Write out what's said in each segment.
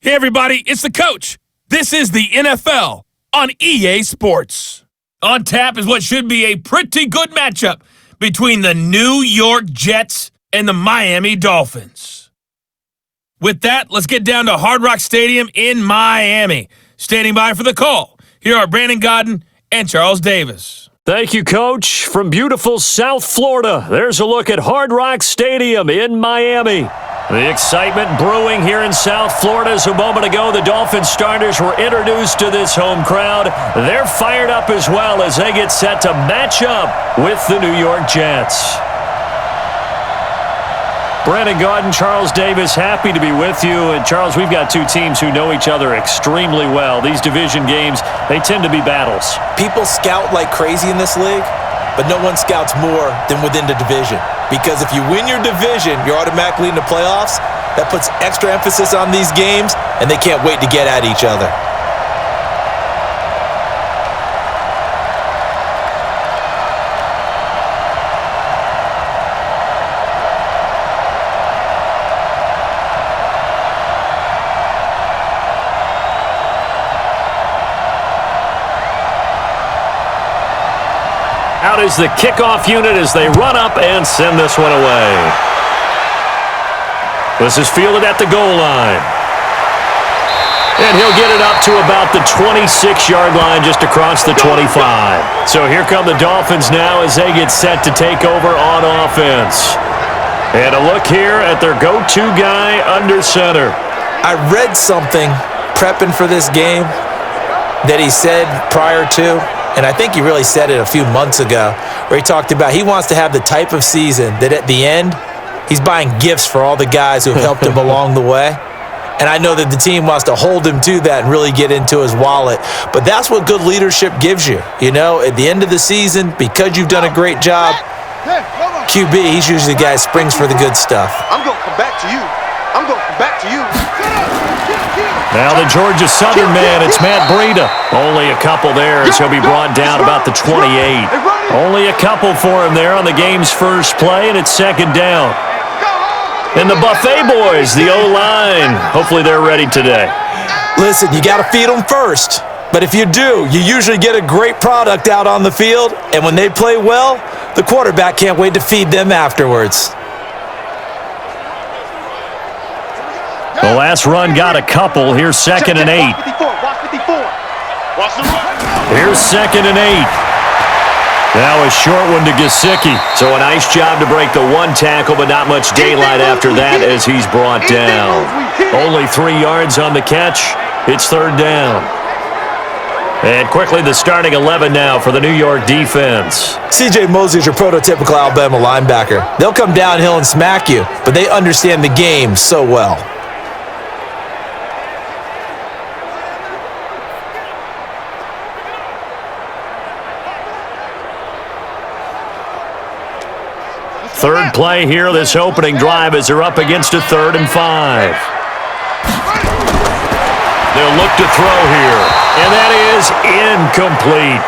Hey everybody, it's the coach. This is the NFL on EA Sports. On tap is what should be a pretty good matchup between the New York Jets and the Miami Dolphins. With that, let's get down to Hard Rock Stadium in Miami. Standing by for the call, here are Brandon Godden and Charles Davis. Thank you, Coach. From beautiful South Florida, there's a look at Hard Rock Stadium in Miami. The excitement brewing here in South Florida as a moment ago the Dolphins starters were introduced to this home crowd. They're fired up as well as they get set to match up with the New York Jets. Brandon Godden, Charles Davis, happy to be with you. And Charles, we've got two teams who know each other extremely well. These division games, they tend to be battles. People scout like crazy in this league, but no one scouts more than within the division. Because if you win your division, you're automatically in the playoffs. That puts extra emphasis on these games, and they can't wait to get at each other. Out is the kickoff unit as they run up and send this one away. This is fielded at the goal line. And he'll get it up to about the 26-yard line just across the 25. So here come the Dolphins now as they get set to take over on offense. And a look here at their go-to guy under center. I read something prepping for this game that he said prior to, and I think he really said it a few months ago, where he talked about he wants to have the type of season that at the end, he's buying gifts for all the guys who have helped him along the way. And I know that the team wants to hold him to that and really get into his wallet. But that's what good leadership gives you. You know, at the end of the season, because you've done a great job, QB, he's usually the guy that springs for the good stuff. I'm going to come back to you. I'm going to come back to you. Now the Georgia Southern man, it's Matt Breida. Only a couple there as he'll be brought down about the 28. Only a couple for him there on the game's first play, and it's second down. And the Buffet boys, the O-line, hopefully they're ready today. Listen, you got to feed them first. But if you do, you usually get a great product out on the field, and when they play well, the quarterback can't wait to feed them afterwards. The last run got a couple. Here's second and 8. Here's second and 8. Now a short one to Gesicki. So a nice job to break the one tackle, but not much daylight after that as he's brought down. Only 3 yards on the catch. It's third down. And quickly the starting 11 now for the New York defense. C.J. Mosley is your prototypical Alabama linebacker. They'll come downhill and smack you, but they understand the game so well. Third play here, this opening drive as they're up against a 3rd and 5. They'll look to throw here, and that is incomplete.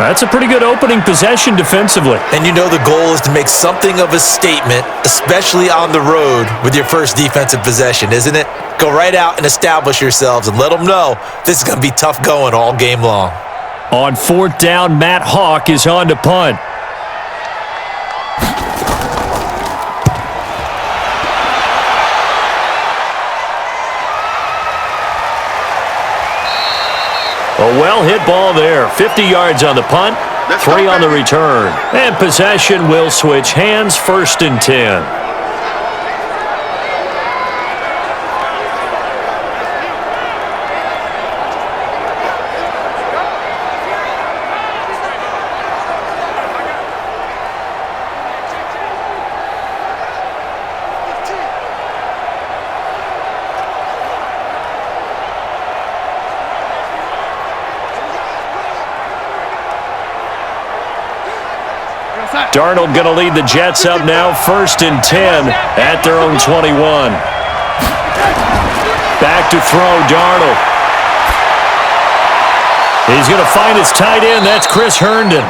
That's a pretty good opening possession defensively. And you know the goal is to make something of a statement, especially on the road with your first defensive possession, isn't it? Go right out and establish yourselves and let them know this is going to be tough going all game long. On 4th down, Matt Hawk is on to punt. A well-hit ball there. 50 yards on the punt, 3 on the return. And possession will switch hands, 1st and 10. Darnold going to lead the Jets up now, 1st and 10 at their own 21. Back to throw, Darnold. He's going to find his tight end. That's Chris Herndon.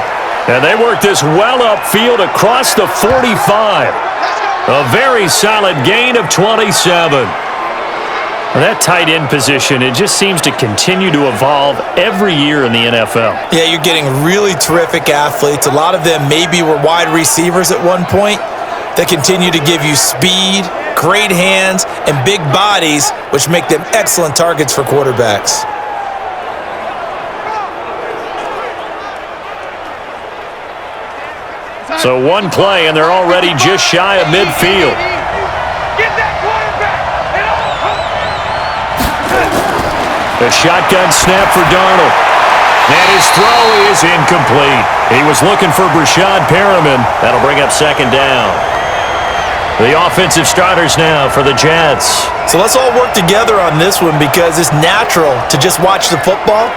And they work this well upfield across the 45. A very solid gain of 27. That tight end position, it just seems to continue to evolve every year in the NFL. Yeah, you're getting really terrific athletes. A lot of them maybe were wide receivers at one point that continue to give you speed, great hands, and big bodies, which make them excellent targets for quarterbacks. So one play, and they're already just shy of midfield. A shotgun snap for Darnold. And his throw is incomplete. He was looking for Brashad Perriman. That'll bring up second down. The offensive starters now for the Jets. So let's all work together on this one because it's natural to just watch the football.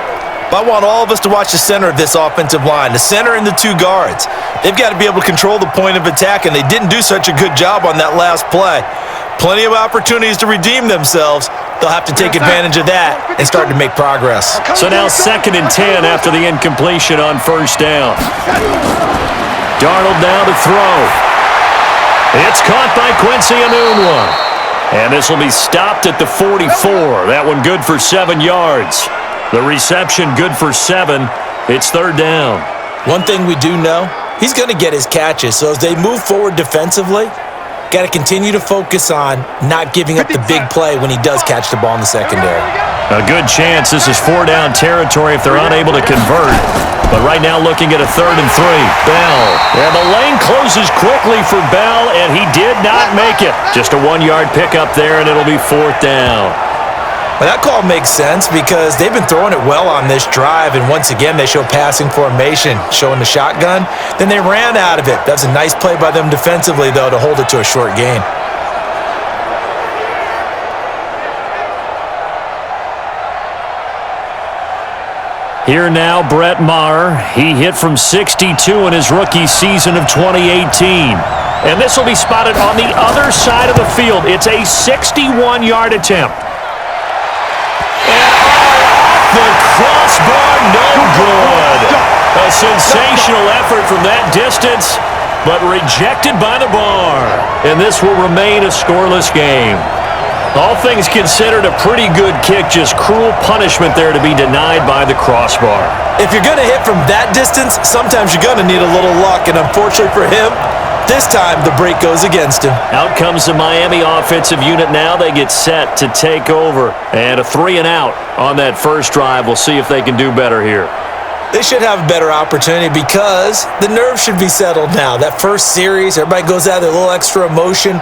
But I want all of us to watch the center of this offensive line, the center and the two guards. They've got to be able to control the point of attack, and they didn't do such a good job on that last play. Plenty of opportunities to redeem themselves. They'll have to take advantage of that and start to make progress. So now 2nd and 10 after the incompletion on first down. Darnold now to throw. It's caught by Quincy Enunwa. And this will be stopped at the 44. That one good for 7 yards. The reception good for 7. It's third down. One thing we do know, he's going to get his catches. So as they move forward defensively, got to continue to focus on not giving up the big play when he does catch the ball in the secondary. A good chance this is 4-down territory if they're unable to convert. But right now looking at a 3rd and 3. Bell. And the lane closes quickly for Bell, and he did not make it. Just a 1-yard pickup there, and it'll be 4th down. Well, that call makes sense because they've been throwing it well on this drive, and once again they show passing formation, showing the shotgun. Then they ran out of it. That's a nice play by them defensively, though, to hold it to a short gain. Here now, Brett Maher. He hit from 62 in his rookie season of 2018. And this will be spotted on the other side of the field. It's a 61-yard attempt. The crossbar, no good. A sensational effort from that distance, but rejected by the bar. And this will remain a scoreless game. All things considered, a pretty good kick, just cruel punishment there to be denied by the crossbar. If you're going to hit from that distance, sometimes you're going to need a little luck, and unfortunately for him, this time the break goes against him. Out comes the Miami offensive unit now. They get set to take over. And a 3-and-out on that first drive. We'll see if they can do better here. They should have a better opportunity because the nerves should be settled now. That first series, everybody goes out with a little extra emotion.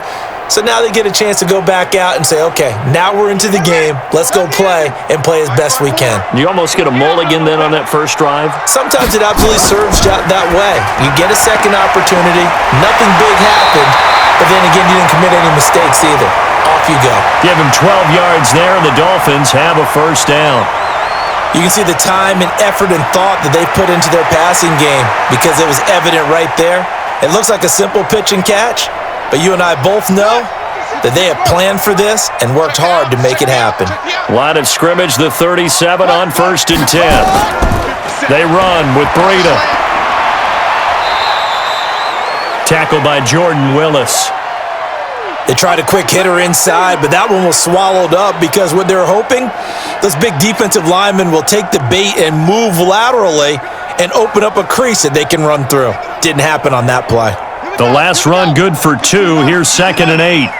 So now they get a chance to go back out and say, okay, now we're into the game. Let's go play and play as best we can. You almost get a mulligan then on that first drive? Sometimes it absolutely serves that way. You get a second opportunity. Nothing big happened. But then again, you didn't commit any mistakes either. Off you go. Give him 12 yards there, and the Dolphins have a first down. You can see the time and effort and thought that they put into their passing game because it was evident right there. It looks like a simple pitch and catch. But you and I both know that they have planned for this and worked hard to make it happen. Line of scrimmage, the 37 on 1st and 10. They run with Breida. Tackled by Jordan Willis. They tried a quick hitter inside, but that one was swallowed up because what they're hoping, those big defensive linemen will take the bait and move laterally and open up a crease that they can run through. Didn't happen on that play. The last run good for 2. Here's 2nd and 8.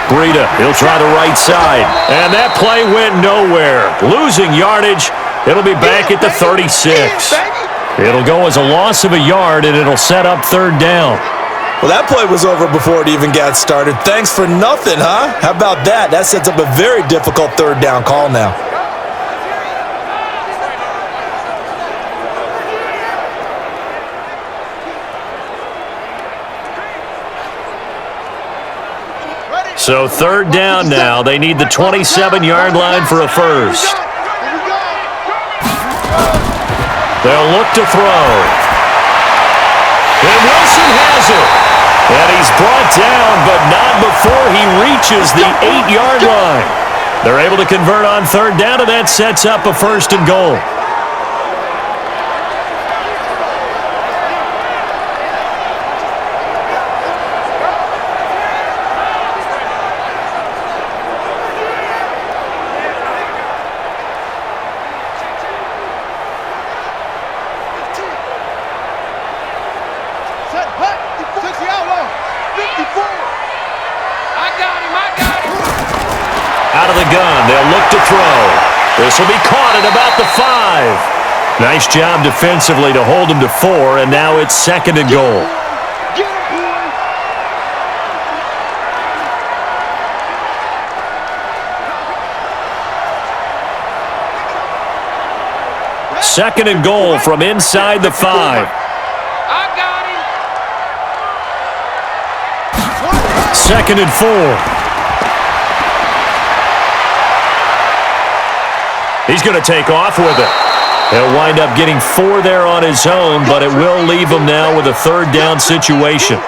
Breida, he'll try the right side. And that play went nowhere. Losing yardage. It'll be back at the 36. It'll go as a loss of a yard, and it'll set up 3rd down. Well, that play was over before it even got started. Thanks for nothing, huh? How about that? That sets up a very difficult 3rd down call now. So 3rd down now. They need the 27-yard line for a first. They'll look to throw. And Wilson has it. And he's brought down, but not before he reaches the 8-yard line. They're able to convert on 3rd down, and that sets up a 1st and goal. Out of the gun, they'll look to throw. This will be caught at about the 5. Nice job defensively to hold him to 4, and now it's 2nd and goal. Second and goal from inside the 5. I got him. 2nd and 4. He's going to take off with it. He'll wind up getting 4 there on his own, but it will leave him now with a 3rd down situation.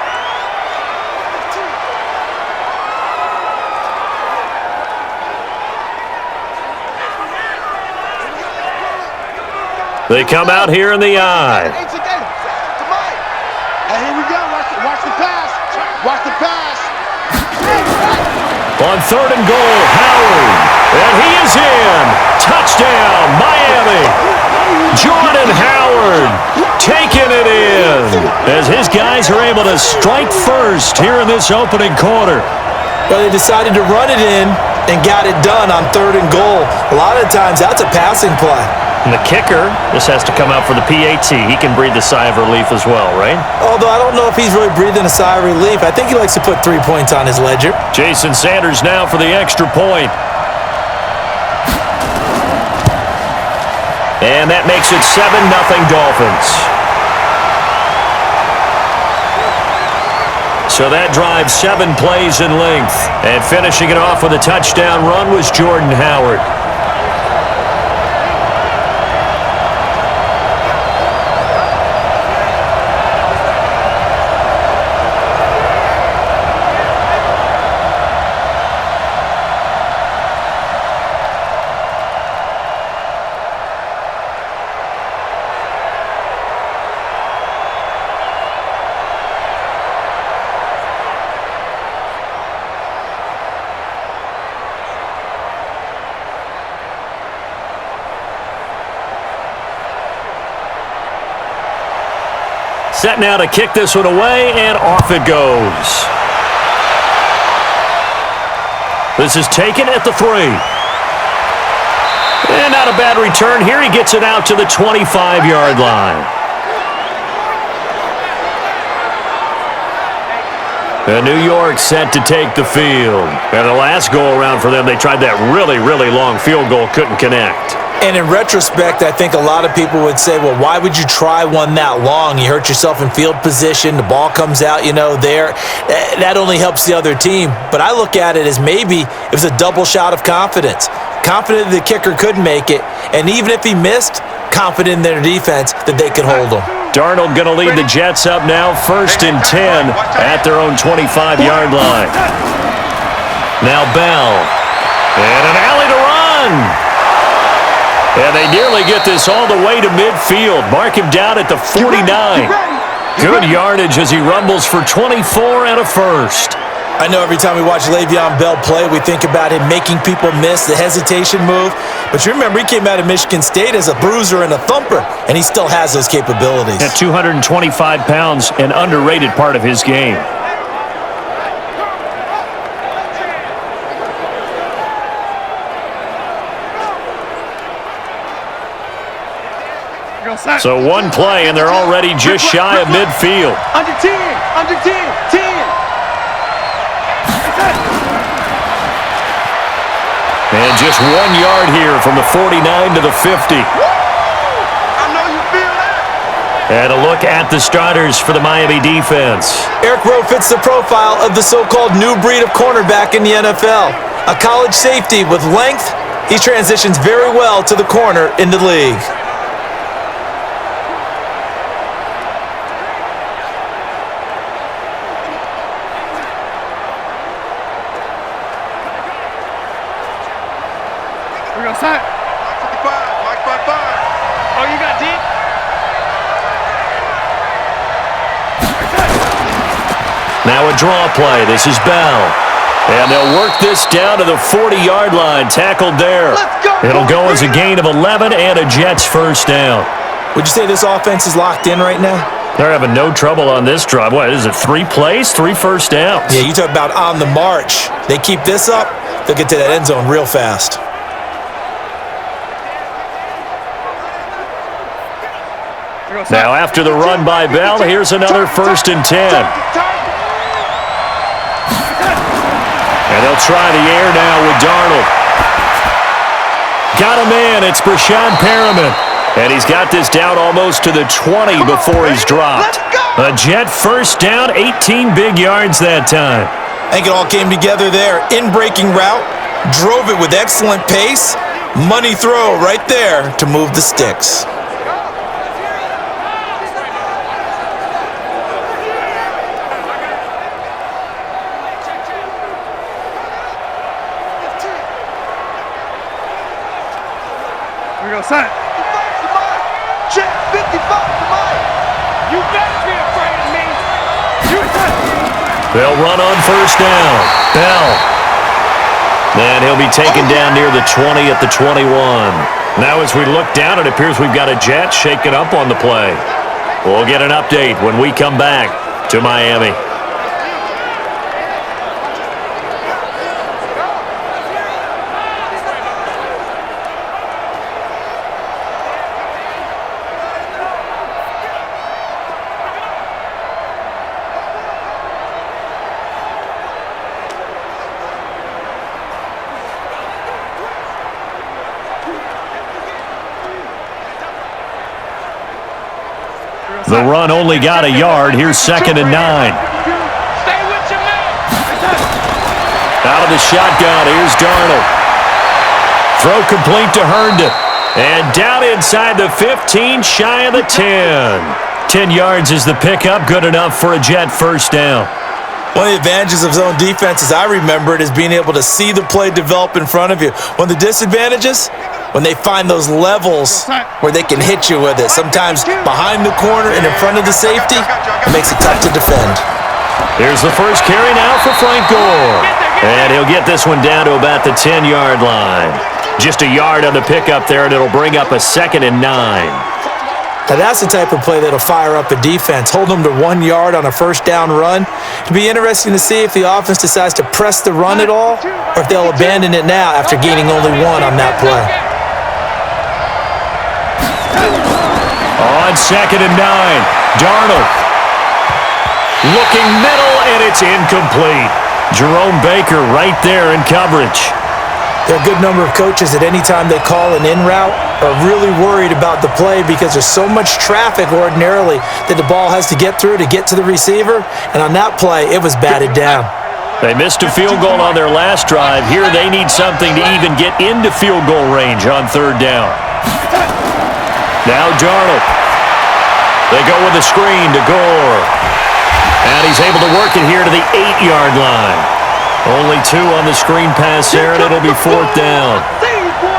They come out here in the eye. Hey, here we go. Watch the pass. Watch the pass. On 3rd and goal, Howard. And he is in. Touchdown, Miami. Jordan Howard taking it in as his guys are able to strike first here in this opening quarter. Well, they decided to run it in and got it done on 3rd and goal. A lot of times, that's a passing play. And the kicker, this has to come out for the PAT. He can breathe a sigh of relief as well, right? Although I don't know if he's really breathing a sigh of relief. I think he likes to put 3 points on his ledger. Jason Sanders now for the extra point. And that makes it 7-0 Dolphins. So that drive 7 plays in length. And finishing it off with a touchdown run was Jordan Howard. Set now to kick this one away, and off it goes. This is taken at the 3. And not a bad return here. He gets it out to the 25-yard line. And New York set to take the field. And the last go-around for them, they tried that really, really long field goal, couldn't connect. And in retrospect, I think a lot of people would say, well, why would you try one that long? You hurt yourself in field position. The ball comes out, there. That only helps the other team. But I look at it as maybe it was a double shot of confidence. Confident the kicker could make it. And even if he missed, confident in their defense that they could hold him. Darnold going to lead the Jets up now, 1st and 10 at their own 25-yard line. Now Bell. And an alley to run. And they nearly get this all the way to midfield. Mark him down at the 49. Good yardage as he rumbles for 24 and a first. I know every time we watch Le'Veon Bell play, we think about him making people miss, the hesitation move. But you remember, he came out of Michigan State as a bruiser and a thumper, and he still has those capabilities. At 225 pounds, an underrated part of his game. So one play, and they're already just shy of midfield. Under 10, under 10, 10. And just 1 yard here from the 49 to the 50. I know you feel that. And a look at the starters for the Miami defense. Eric Rowe fits the profile of the so-called new breed of cornerback in the NFL. A college safety with length, he transitions very well to the corner in the league. Now a draw play. This is Bell. And they'll work this down to the 40-yard line. Tackled there. It'll go as a gain of 11 and a Jets first down. Would you say this offense is locked in right now? They're having no trouble on this drive. What is it, 3 plays, 3 first downs? Yeah, you talk about on the march. They keep this up, they'll get to that end zone real fast. Now after the run by Bell, here's another 1st and 10. And they'll try the air now with Darnold. Got a man, it's Brashad Perriman. And he's got this down almost to the 20 before he's dropped. A Jet first down, 18 big yards that time. I think it all came together there. In-breaking route, drove it with excellent pace. Money throw right there to move the sticks. Here we go, son. 55 check, 55 to Mike. You better be afraid of me. They'll run on first down. Bell. And he'll be taken down near the 20 at the 21. Now as we look down, it appears we've got a Jet shaken up on the play. We'll get an update when we come back to Miami. The run only got a yard. Here's 2nd and 9. Stay with your man. Out of the shotgun, here's Darnold. Throw complete to Herndon. And down inside the 15, shy of the 10. 10 yards is the pickup, good enough for a Jet first down. One of the advantages of zone defense, as I remember it, is being able to see the play develop in front of you. One of the disadvantages, when they find those levels where they can hit you with it. Sometimes behind the corner and in front of the safety, it makes it tough to defend. Here's the first carry now for Frank Gore. And he'll get this one down to about the 10-yard line. Just a yard on the pickup there, and it'll bring up a 2nd and 9. Now that's the type of play that'll fire up a defense. Hold them to 1 yard on a first down run. It'll be interesting to see if the offense decides to press the run at all, or if they'll abandon it now after gaining only 1 on that play. On 2nd and 9, Darnold. Looking middle, and it's incomplete. Jerome Baker right there in coverage. There are a good number of coaches that any time they call an in route are really worried about the play because there's so much traffic ordinarily that the ball has to get through to get to the receiver. And on that play, it was batted down. They missed a field goal on their last drive. Here they need something to even get into field goal range on 3rd down. Now Darnold. They go with a screen to Gore. And he's able to work it here to the 8-yard line. Only 2 on the screen pass there, and it'll be 4th down.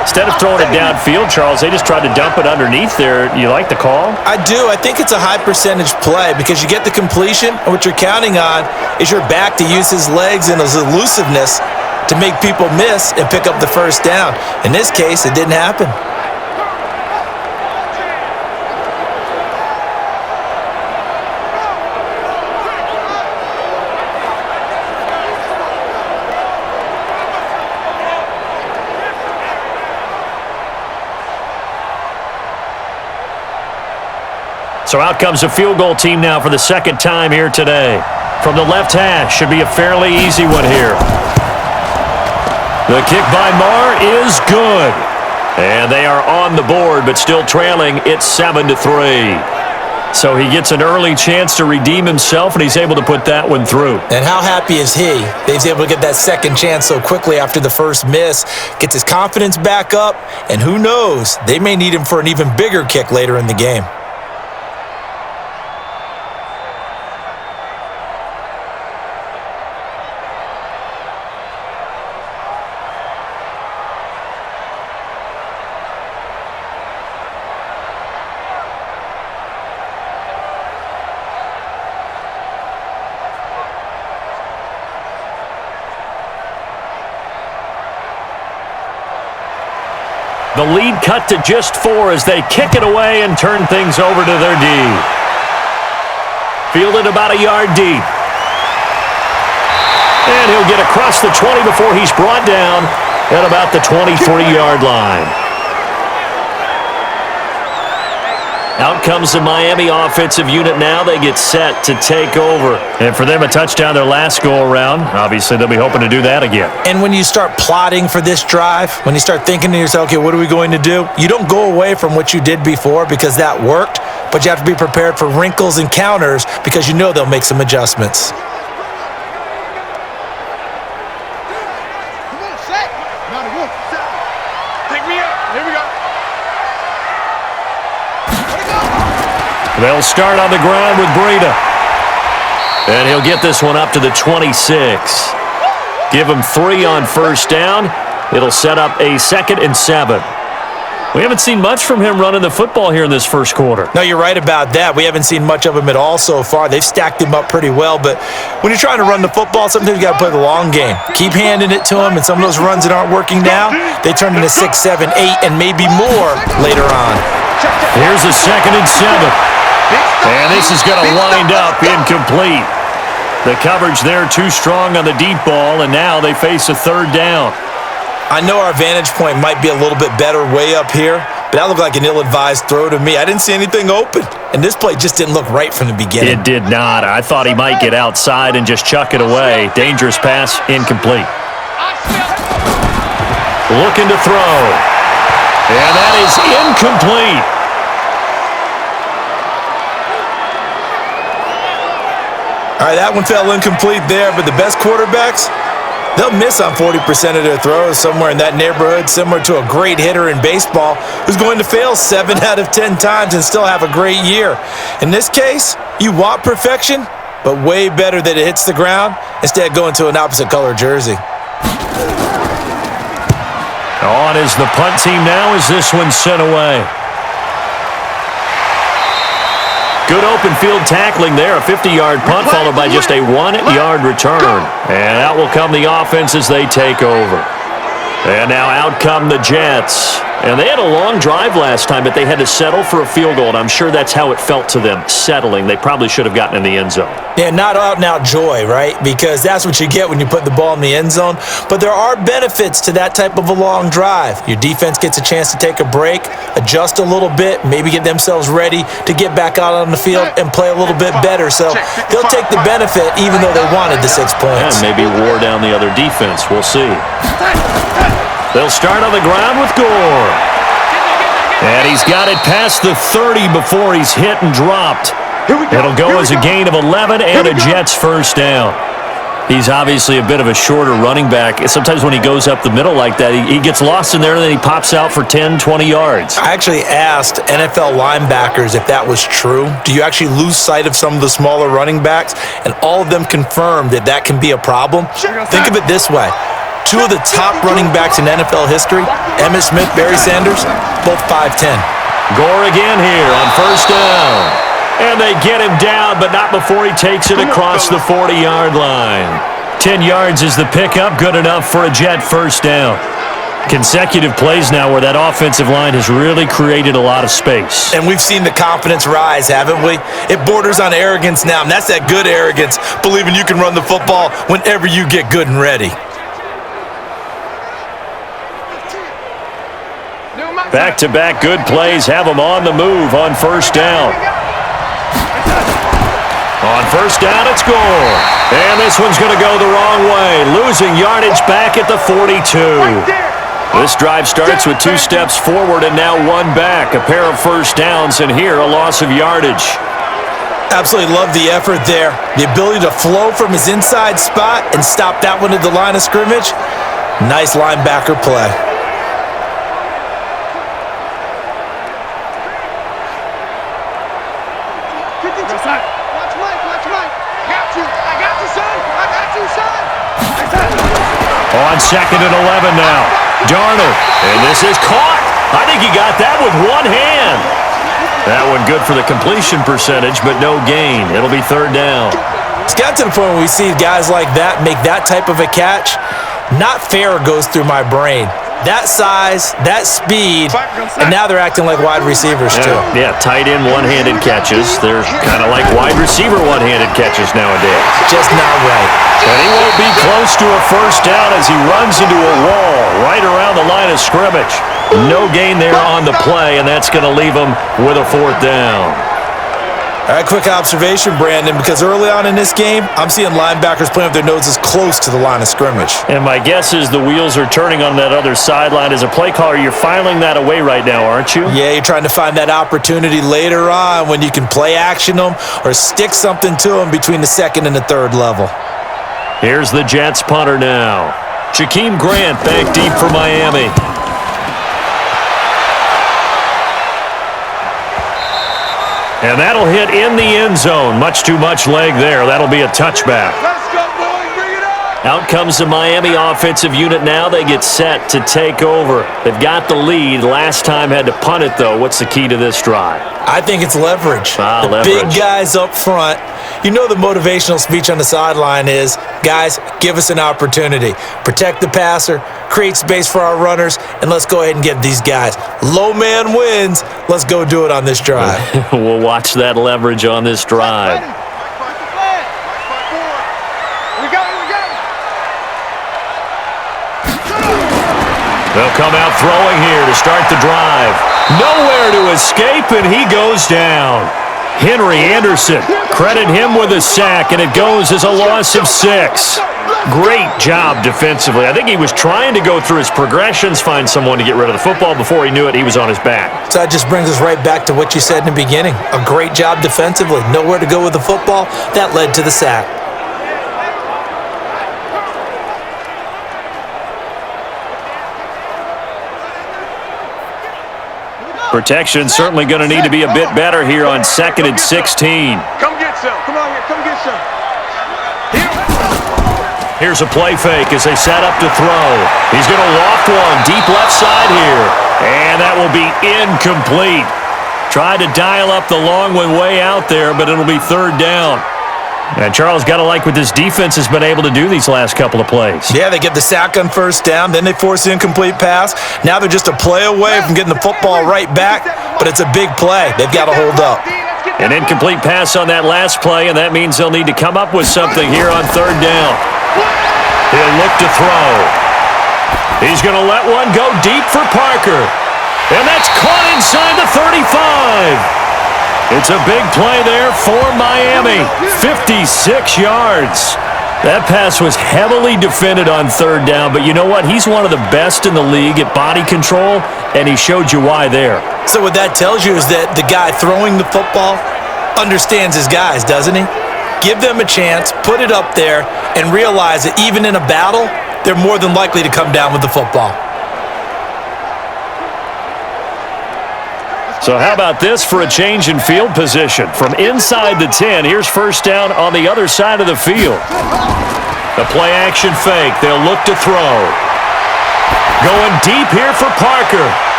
Instead of throwing it downfield, Charles, they just tried to dump it underneath there. You like the call? I do. I think it's a high percentage play because you get the completion, and what you're counting on is your back to use his legs and his elusiveness to make people miss and pick up the first down. In this case, it didn't happen. So out comes a field goal team now for the 2nd time here today. From the left hash, should be a fairly easy one here. The kick by Marr is good. And they are on the board, but still trailing. It's 7-3. So he gets an early chance to redeem himself, and he's able to put that one through. And how happy is he that he's able to get that second chance so quickly after the first miss, gets his confidence back up, and who knows, they may need him for an even bigger kick later in the game. The lead cut to just 4 as they kick it away and turn things over to their D. Fielded about a yard deep. And he'll get across the 20 before he's brought down at about the 23-yard line. Out comes the Miami offensive unit now. They get set to take over. And for them, a touchdown their last go-around. Obviously, they'll be hoping to do that again. And when you start plotting for this drive, when you start thinking to yourself, okay, what are we going to do? You don't go away from what you did before because that worked, but you have to be prepared for wrinkles and counters because you know they'll make some adjustments. They'll start on the ground with Breida. And he'll get this one up to the 26. Give him 3 on first down. It'll set up a 2nd and 7. We haven't seen much from him running the football here in this first quarter. No, you're right about that. We haven't seen much of him at all so far. They've stacked him up pretty well, but when you're trying to run the football, sometimes you got to play the long game. Keep handing it to him, and some of those runs that aren't working now, they turn into 6, 7, 8, and maybe more later on. Here's a 2nd and 7. And this is going to wind up incomplete. The coverage there too strong on the deep ball, and now they face a 3rd down. I know our vantage point might be a little bit better way up here, but that looked like an ill-advised throw to me. I didn't see anything open, and this play just didn't look right from the beginning. It did not. I thought he might get outside and just chuck it away. Dangerous pass, incomplete. Looking to throw. And that is incomplete. All right, that one fell incomplete there, but the best quarterbacks, they'll miss on 40% of their throws somewhere in that neighborhood, similar to a great hitter in baseball who's going to fail 7 out of 10 times and still have a great year. In this case, you want perfection, but way better that it hits the ground instead of going to an opposite color jersey. On is the punt team now as this one's sent away. Good open field tackling there. A 50-yard punt followed by just a 1-yard return. And out will come the offense as they take over. And now out come the Jets. And they had a long drive last time, but they had to settle for a field goal. And I'm sure that's how it felt to them, settling. They probably should have gotten in the end zone. Yeah, not out-and-out joy, right? Because that's what you get when you put the ball in the end zone. But there are benefits to that type of a long drive. Your defense gets a chance to take a break, adjust a little bit, maybe get themselves ready to get back out on the field and play a little bit better. So they'll take the benefit even though they wanted the 6 points. And maybe wore down the other defense. We'll see. They'll start on the ground with Gore. And he's got it past the 30 before he's hit and dropped. It'll go as a gain of 11 and a Jets first down. He's obviously a bit of a shorter running back. Sometimes when he goes up the middle like that, he gets lost in there and then he pops out for 10, 20 yards. I actually asked NFL linebackers if that was true. Do you actually lose sight of some of the smaller running backs? And all of them confirmed that that can be a problem. Think of it this way. 2 of the top running backs in NFL history, Emmitt Smith, Barry Sanders, both 5'10". Gore again here on first down. And they get him down, but not before he takes it across the 40-yard line. 10 yards is the pickup, good enough for a Jet first down. Consecutive plays now where that offensive line has really created a lot of space. And we've seen the confidence rise, haven't we? It borders on arrogance now, and that's that good arrogance, believing you can run the football whenever you get good and ready. Back-to-back good plays have them on the move on first down. On first down, it's Gore. And this one's going to go the wrong way, losing yardage back at the 42. This drive starts with 2 steps forward and now 1 back. A pair of first downs, and here a loss of yardage. Absolutely love the effort there. The ability to flow from his inside spot and stop that one at the line of scrimmage. Nice linebacker play. On 2nd and 11 now. Darnold. And this is caught. I think he got that with one hand. That one good for the completion percentage, but no gain. It'll be 3rd down. It's got to the point where we see guys like that make that type of a catch. Not fair goes through my brain. That size, that speed, and now they're acting like wide receivers too. Yeah, tight end one-handed catches. They're kind of like wide receiver one-handed catches nowadays. Just not right. And he won't be close to a first down as he runs into a wall right around the line of scrimmage. No gain there on the play, and that's going to leave him with a fourth down. All right, quick observation, Brandon, because early on in this game, I'm seeing linebackers playing with their noses close to the line of scrimmage. And my guess is the wheels are turning on that other sideline. As a play caller, you're filing that away right now, aren't you? Yeah, you're trying to find that opportunity later on when you can play action them or stick something to them between the second and the third level. Here's the Jets punter now. Jakeem Grant back deep for Miami. And that'll hit in the end zone. Much too much leg there. That'll be a touchback. Let's go, boys. Bring it on. Out comes the Miami offensive unit now. They get set to take over. They've got the lead. Last time had to punt it, though. What's the key to this drive? I think it's leverage. The leverage. Big guys up front. You know the motivational speech on the sideline is, guys, give us an opportunity. Protect the passer, create space for our runners, and let's go ahead and get these guys. Low man wins. Let's go do it on this drive. We'll watch that leverage on this drive. They'll come out throwing here to start the drive. Nowhere to escape, and he goes down. Henry Anderson, credit him with a sack, and it goes as a loss of 6. Great job defensively. I think he was trying to go through his progressions, find someone to get rid of the football. Before he knew it, he was on his back. So that just brings us right back to what you said in the beginning. A great job defensively. Nowhere to go with the football. That led to the sack. Protection certainly going to need to be a bit better here on 2nd and 16. Come get some. Come on here. Come get some. Here's a play fake as they set up to throw. He's going to loft one deep left side here. And that will be incomplete. Tried to dial up the long one way out there, but it'll be 3rd down. And Charles, got to like what this defense has been able to do these last couple of plays. Yeah, they get the sack on 1st down, then they force the incomplete pass. Now they're just a play away from getting the football right back, but it's a big play. They've got to hold up. An incomplete pass on that last play, and that means they'll need to come up with something here on 3rd down. He'll look to throw. He's going to let one go deep for Parker. And that's caught inside the 35. It's a big play there for Miami. 56 yards. That pass was heavily defended on 3rd down, but you know what? He's one of the best in the league at body control, and he showed you why there. So what that tells you is that the guy throwing the football understands his guys, doesn't he? Give them a chance, put it up there, and realize that even in a battle, they're more than likely to come down with the football. So how about this for a change in field position? From inside the 10, here's 1st down on the other side of the field. The play action fake. They'll look to throw. Going deep here for Parker.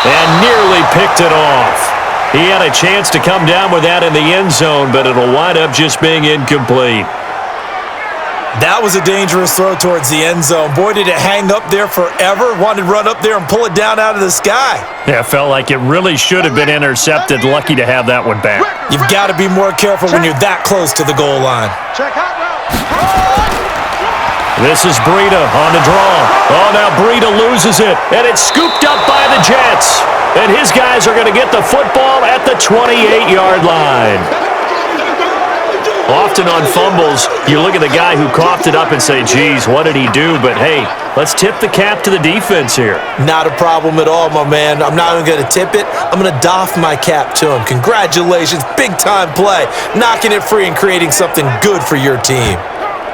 And nearly picked it off. He had a chance to come down with that in the end zone, but it'll wind up just being incomplete. That was a dangerous throw towards the end zone. Boy, did it hang up there forever. Wanted to run up there and pull it down out of the sky. Yeah, it felt like it really should have been intercepted. Lucky to have that one back. You've got to be more careful when you're that close to the goal line. Check out route. This is Breida on the draw. Oh, now Breida loses it, and it's scooped up by the Jets. And his guys are going to get the football at the 28-yard line. Often on fumbles, you look at the guy who coughed it up and say, geez, what did he do? But, hey, let's tip the cap to the defense here. Not a problem at all, my man. I'm not even going to tip it. I'm going to doff my cap to him. Congratulations. Big-time play. Knocking it free and creating something good for your team.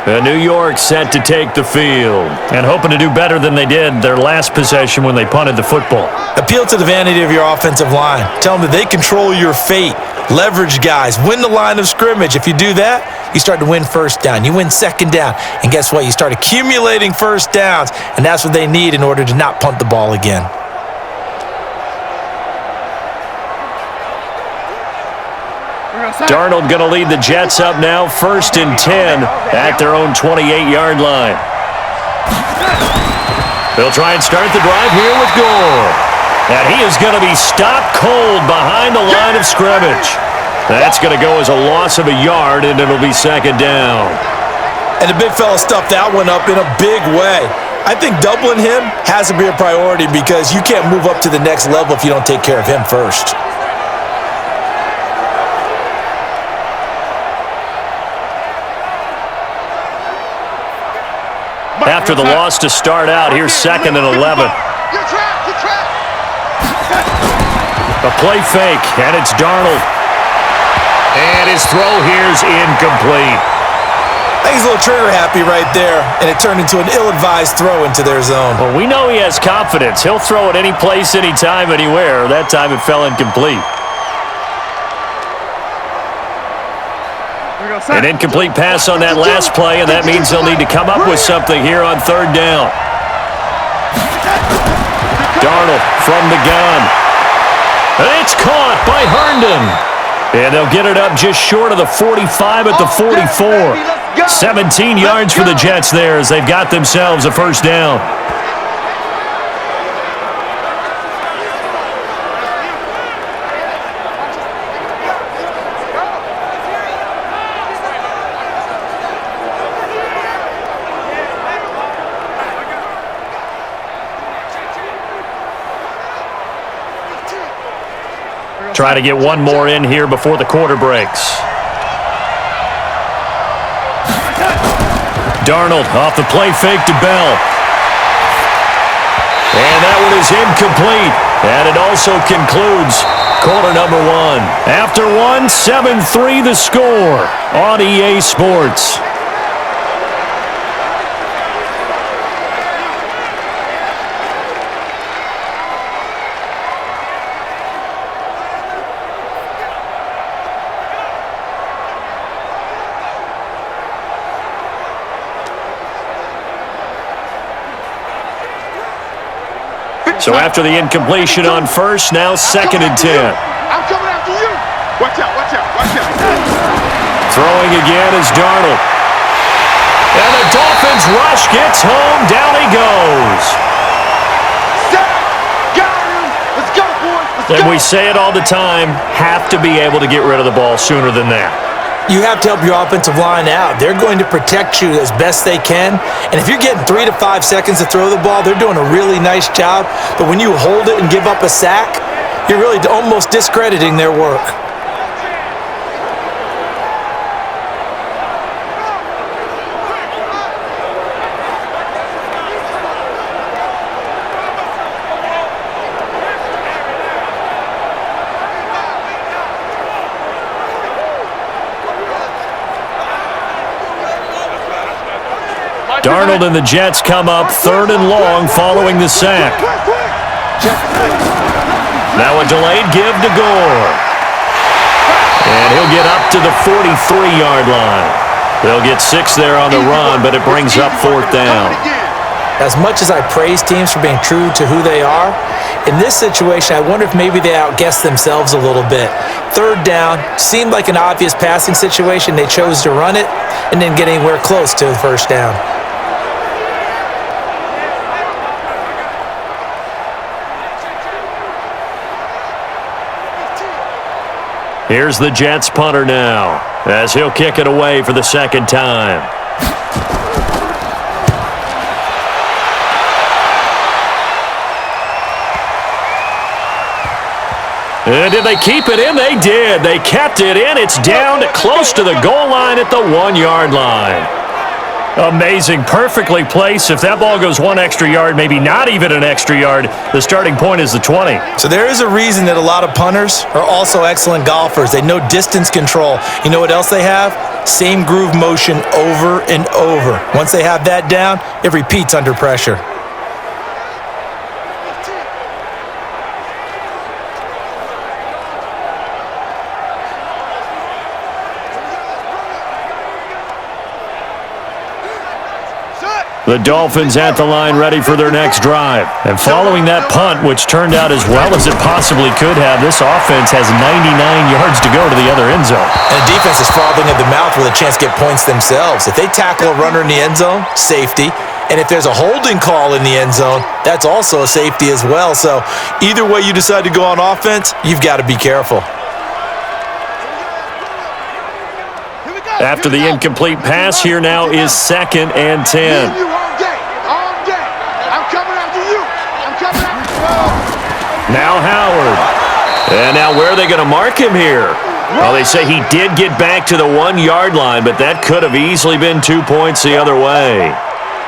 New York set to take the field and hoping to do better than they did their last possession when they punted the football. Appeal to the vanity of your offensive line. Tell them that they control your fate. Leverage guys. Win the line of scrimmage. If you do that, you start to win 1st down. You win 2nd down. And guess what? You start accumulating 1st downs, and that's what they need in order to not punt the ball again. Darnold going to lead the Jets up now, 1st and 10 at their own 28-yard line. They'll try and start the drive here with Gore. And he is going to be stopped cold behind the line of scrimmage. That's going to go as a loss of a yard, and it'll be second down. And the big fella stuffed that one up in a big way. I think doubling him has to be a priority because you can't move up to the next level if you don't take care of him first. After the loss to start out, here's second and 11. You're trapped. You're trapped. A play fake, and it's Darnold. And his throw here's incomplete. I think he's a little trigger happy right there, and it turned into an ill-advised throw into their zone. Well, we know he has confidence. He'll throw it any place, anytime, anywhere. That time it fell incomplete. An incomplete pass on that last play, and that means they'll need to come up with something here on third down. Darnold from the gun. And it's caught by Herndon. And they'll get it up just short of the 45 at the 44. 17 yards for the Jets there as they've got themselves a first down. Try to get one more in here before the quarter breaks. Darnold off the play fake to Bell. And that one is incomplete. And it also concludes quarter number one. After one, 7-3 the score on EA Sports. So after the incompletion on first, now second and 10. I'm coming after you. Watch out, watch out, watch out. Throwing again is Darnold. And the Dolphins rush gets home. Down he goes. Got him. Let's go, boys. Let's And go. we say it all the time, have to be able to get rid of the ball sooner than that. You have to help your offensive line out. They're going to protect you as best they can. And if you're getting 3 to 5 seconds to throw the ball, they're doing a really nice job. But when you hold it and give up a sack, you're really almost discrediting their work. Darnold and the Jets come up third and long following the sack. Now a delayed give to Gore. And he'll get up to the 43-yard line. They'll get 6 there on the run, but it brings up fourth down. As much as I praise teams for being true to who they are, in this situation, I wonder if maybe they outguessed themselves a little bit. Third down, seemed like an obvious passing situation. They chose to run it and didn't get anywhere close to the first down. Here's the Jets punter now, as he'll kick it away for the second time. And did they keep it in? They did. They kept it in. It's down close to the goal line at the 1-yard line. Amazing. Perfectly placed. If that ball goes 1 extra yard, maybe not even an extra yard, the starting point is the 20. So there is a reason that a lot of punters are also excellent golfers. They know distance control. You know what else they have? Same groove motion over and over. Once they have that down, it repeats under pressure. The Dolphins at the line ready for their next drive. And following that punt, which turned out as well as it possibly could have, this offense has 99 yards to go to the other end zone. And the defense is frothing at the mouth with a chance to get points themselves. If they tackle a runner in the end zone, safety. And if there's a holding call in the end zone, that's also a safety as well. So either way you decide to go on offense, you've got to be careful. After the incomplete pass, here now is 2nd and 10. Now Howard. And now where are they going to mark him here? Well, they say he did get back to the 1-yard line, but that could have easily been 2 points the other way.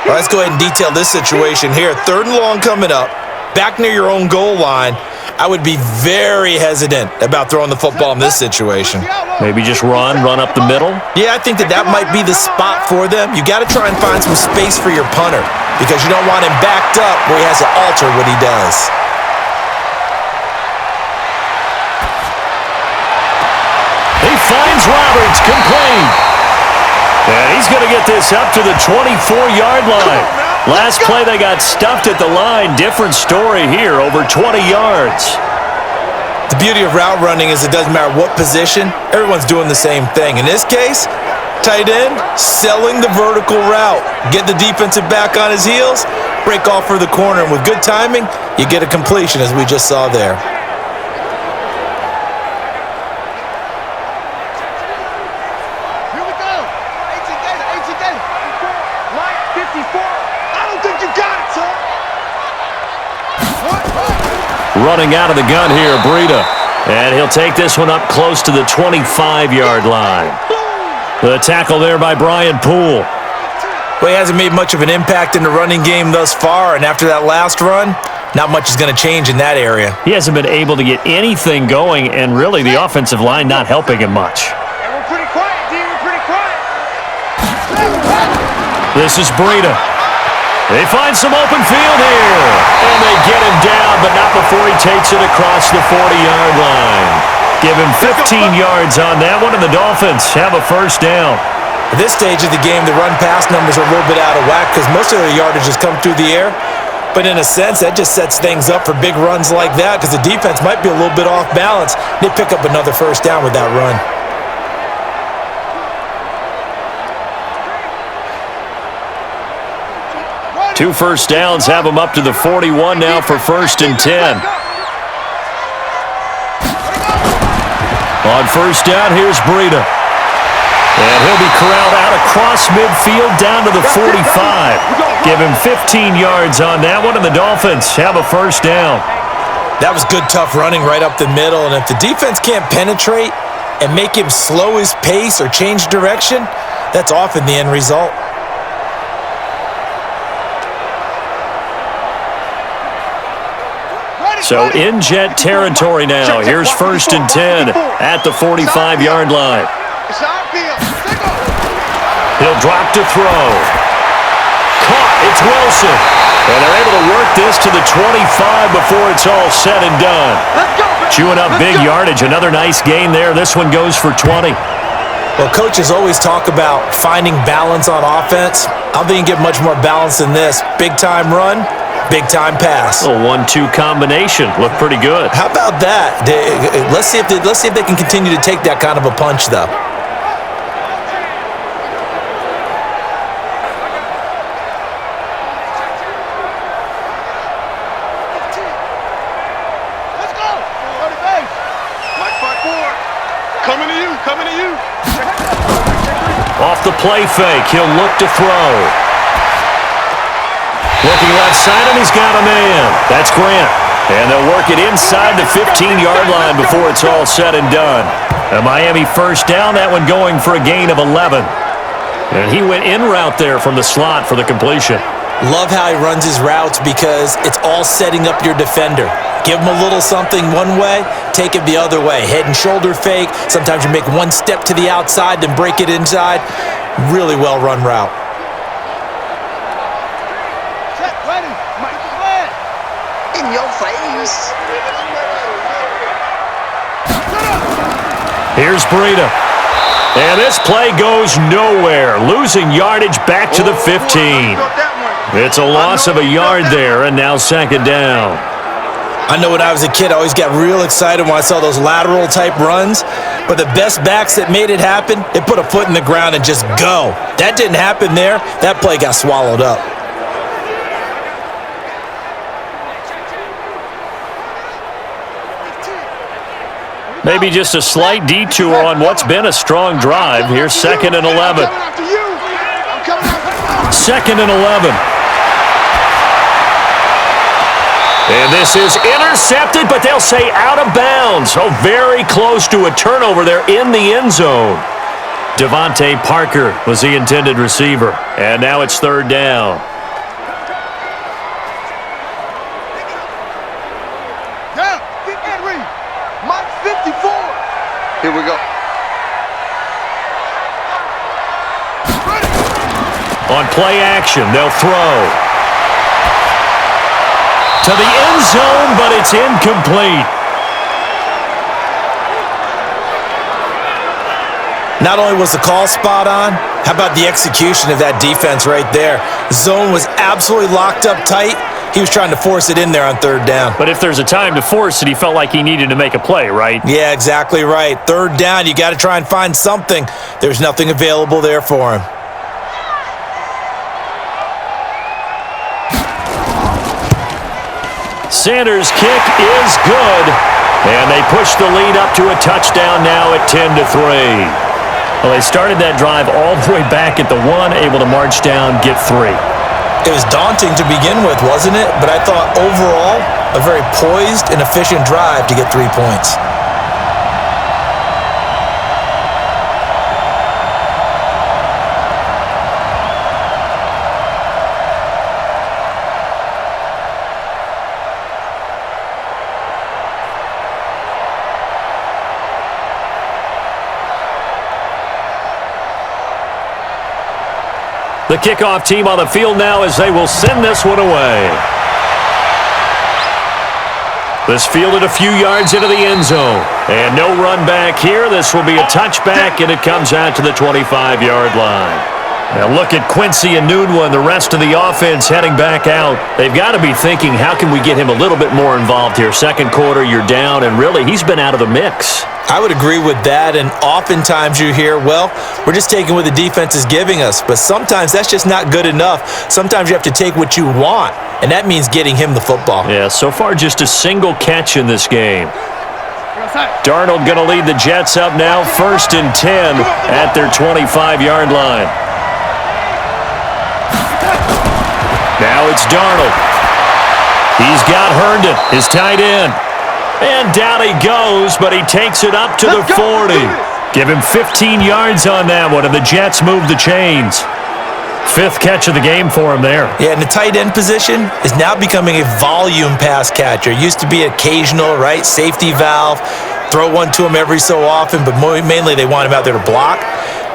Well, let's go ahead and detail this situation here. 3rd and long coming up, back near your own goal line. I would be very hesitant about throwing the football in this situation. Maybe just run up the middle? Yeah, I think that might be the spot for them. You got to try and find some space for your punter because you don't want him backed up where he has to alter what he does. He finds Roberts, complete. And he's going to get this up to the 24-yard line. Last play, they got stuffed at the line. Different story here, over 20 yards. The beauty of route running is it doesn't matter what position, everyone's doing the same thing. In this case, tight end, selling the vertical route. Get the defensive back on his heels, break off for the corner, and with good timing, you get a completion as we just saw there. Running out of the gun here, Breida. And he'll take this one up close to the 25-yard line. The tackle there by Brian Poole. Well, he hasn't made much of an impact in the running game thus far, and after that last run, not much is going to change in that area. He hasn't been able to get anything going, and really the offensive line not helping him much. We're pretty quiet, D. We're pretty quiet. This is Breida. They find some open field here. And they get him down, but not before he takes it across the 40-yard line. Give him 15 yards on that one, and the Dolphins have a first down. At this stage of the game, the run-pass numbers are a little bit out of whack because most of the yardage has come through the air. But in a sense, that just sets things up for big runs like that because the defense might be a little bit off balance. They pick up another first down with that run. 2 first downs have him up to the 41 now for 1st and 10. On first down, here's Breida. And he'll be corralled out across midfield down to the 45. Give him 15 yards on that one, and the Dolphins have a first down. That was good, tough running right up the middle, and if the defense can't penetrate and make him slow his pace or change direction, that's often the end result. So in Jet territory now. Here's 1st and 10 at the 45-yard line. He'll drop to throw. Caught. It's Wilson. And they're able to work this to the 25 before it's all said and done. Chewing up big yardage. Another nice gain there. This one goes for 20. Well, coaches always talk about finding balance on offense. I don't think you get much more balance than this. Big-time run. Big-time pass. A 1-2 combination. Looked pretty good. How about that? Let's see if they can continue to take that kind of a punch, though. Let's go. Mike 5-4. Coming to you. Coming to you. Off the play fake. He'll look to throw. Looking left side, and he's got a man. That's Grant. And they'll work it inside the 15-yard line before it's all said and done. A Miami first down, that one going for a gain of 11. And he went in route there from the slot for the completion. Love how he runs his routes because it's all setting up your defender. Give him a little something one way, take it the other way. Head and shoulder fake. Sometimes you make one step to the outside, then break it inside. Really well-run route. In your face. Here's Breida. And this play goes nowhere. Losing yardage back to the 15. It's a loss of a yard there, and now 2nd down. I know when I was a kid, I always got real excited when I saw those lateral-type runs. But the best backs that made it happen, they put a foot in the ground and just go. That didn't happen there. That play got swallowed up. Maybe just a slight detour on what's been a strong drive. Here's 2nd and 11. 2nd and 11. And this is intercepted, but they'll say out of bounds. Oh, very close to a turnover there in the end zone. Devontae Parker was the intended receiver. And now it's 3rd down. Mike 54. Here we go. On play action, they'll throw to the end zone, but it's incomplete. Not only was the call spot on, how about the execution of that defense right there? Zone was absolutely locked up tight. He was trying to force it in there on 3rd down. But if there's a time to force it, he felt like he needed to make a play, right? Yeah, exactly right. 3rd down, you got to try and find something. There's nothing available there for him. Sanders' kick is good, and they push the lead up to a touchdown now at 10-3. Well, they started that drive all the way back at the 1, able to march down, get 3. It was daunting to begin with, wasn't it? But I thought overall, a very poised and efficient drive to get 3 points. The kickoff team on the field now as they will send this one away. This fielded a few yards into the end zone. And no run back here. This will be a touchback, and it comes out to the 25-yard line. Now look at Quincy and Nunwa and the rest of the offense heading back out. They've got to be thinking, how can we get him a little bit more involved here? 2nd quarter, you're down, and really, he's been out of the mix. I would agree with that, and oftentimes you hear, well, we're just taking what the defense is giving us, but sometimes that's just not good enough. Sometimes you have to take what you want, and that means getting him the football. Yeah, so far just a single catch in this game. Darnold going to lead the Jets up now, 1st and 10 at their 25-yard line. Now it's Darnold. He's got Herndon, his tight end. And down he goes, but he takes it up to the 40. Give him 15 yards on that one, and the Jets move the chains. 5th catch of the game for him there. Yeah, and the tight end position is now becoming a volume pass catcher. It used to be occasional, right? Safety valve, throw one to him every so often, but mainly they want him out there to block.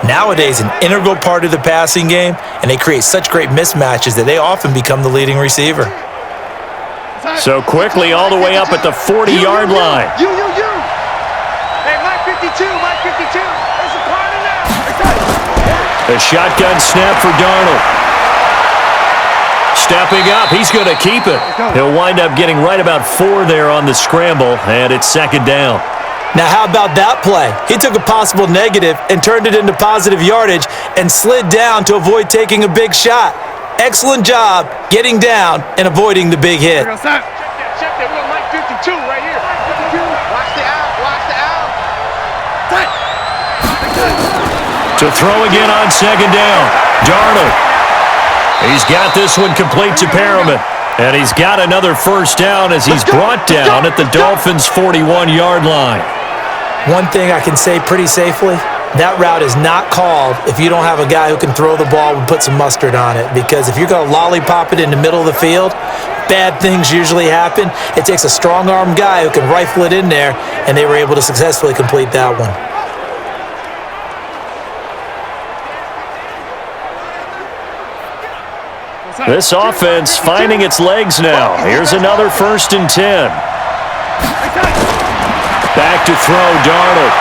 Nowadays, an integral part of the passing game, and they create such great mismatches that they often become the leading receiver. So quickly all the way up at the 40-yard line. Hey, Mike 52, Mike 52. There's a corner now. A shotgun snap for Darnold. Stepping up, he's going to keep it. He'll wind up getting right about 4 there on the scramble, and it's 2nd down. Now, how about that play? He took a possible negative and turned it into positive yardage and slid down to avoid taking a big shot. Excellent job getting down and avoiding the big hit. Check that. We got Mike 52 right here. Mike 52. Watch the out. Watch the out. To throw again on 2nd down. Darnold. He's got this one complete to Perriman. And he's got another 1st down as he's brought down at the Dolphins' 41-yard line. One thing I can say pretty safely, that route is not called if you don't have a guy who can throw the ball and put some mustard on it. Because if you're going to lollipop it in the middle of the field, bad things usually happen. It takes a strong-armed guy who can rifle it in there, and they were able to successfully complete that one. This offense finding its legs now. Here's another 1st and 10. Back to throw, Darnold.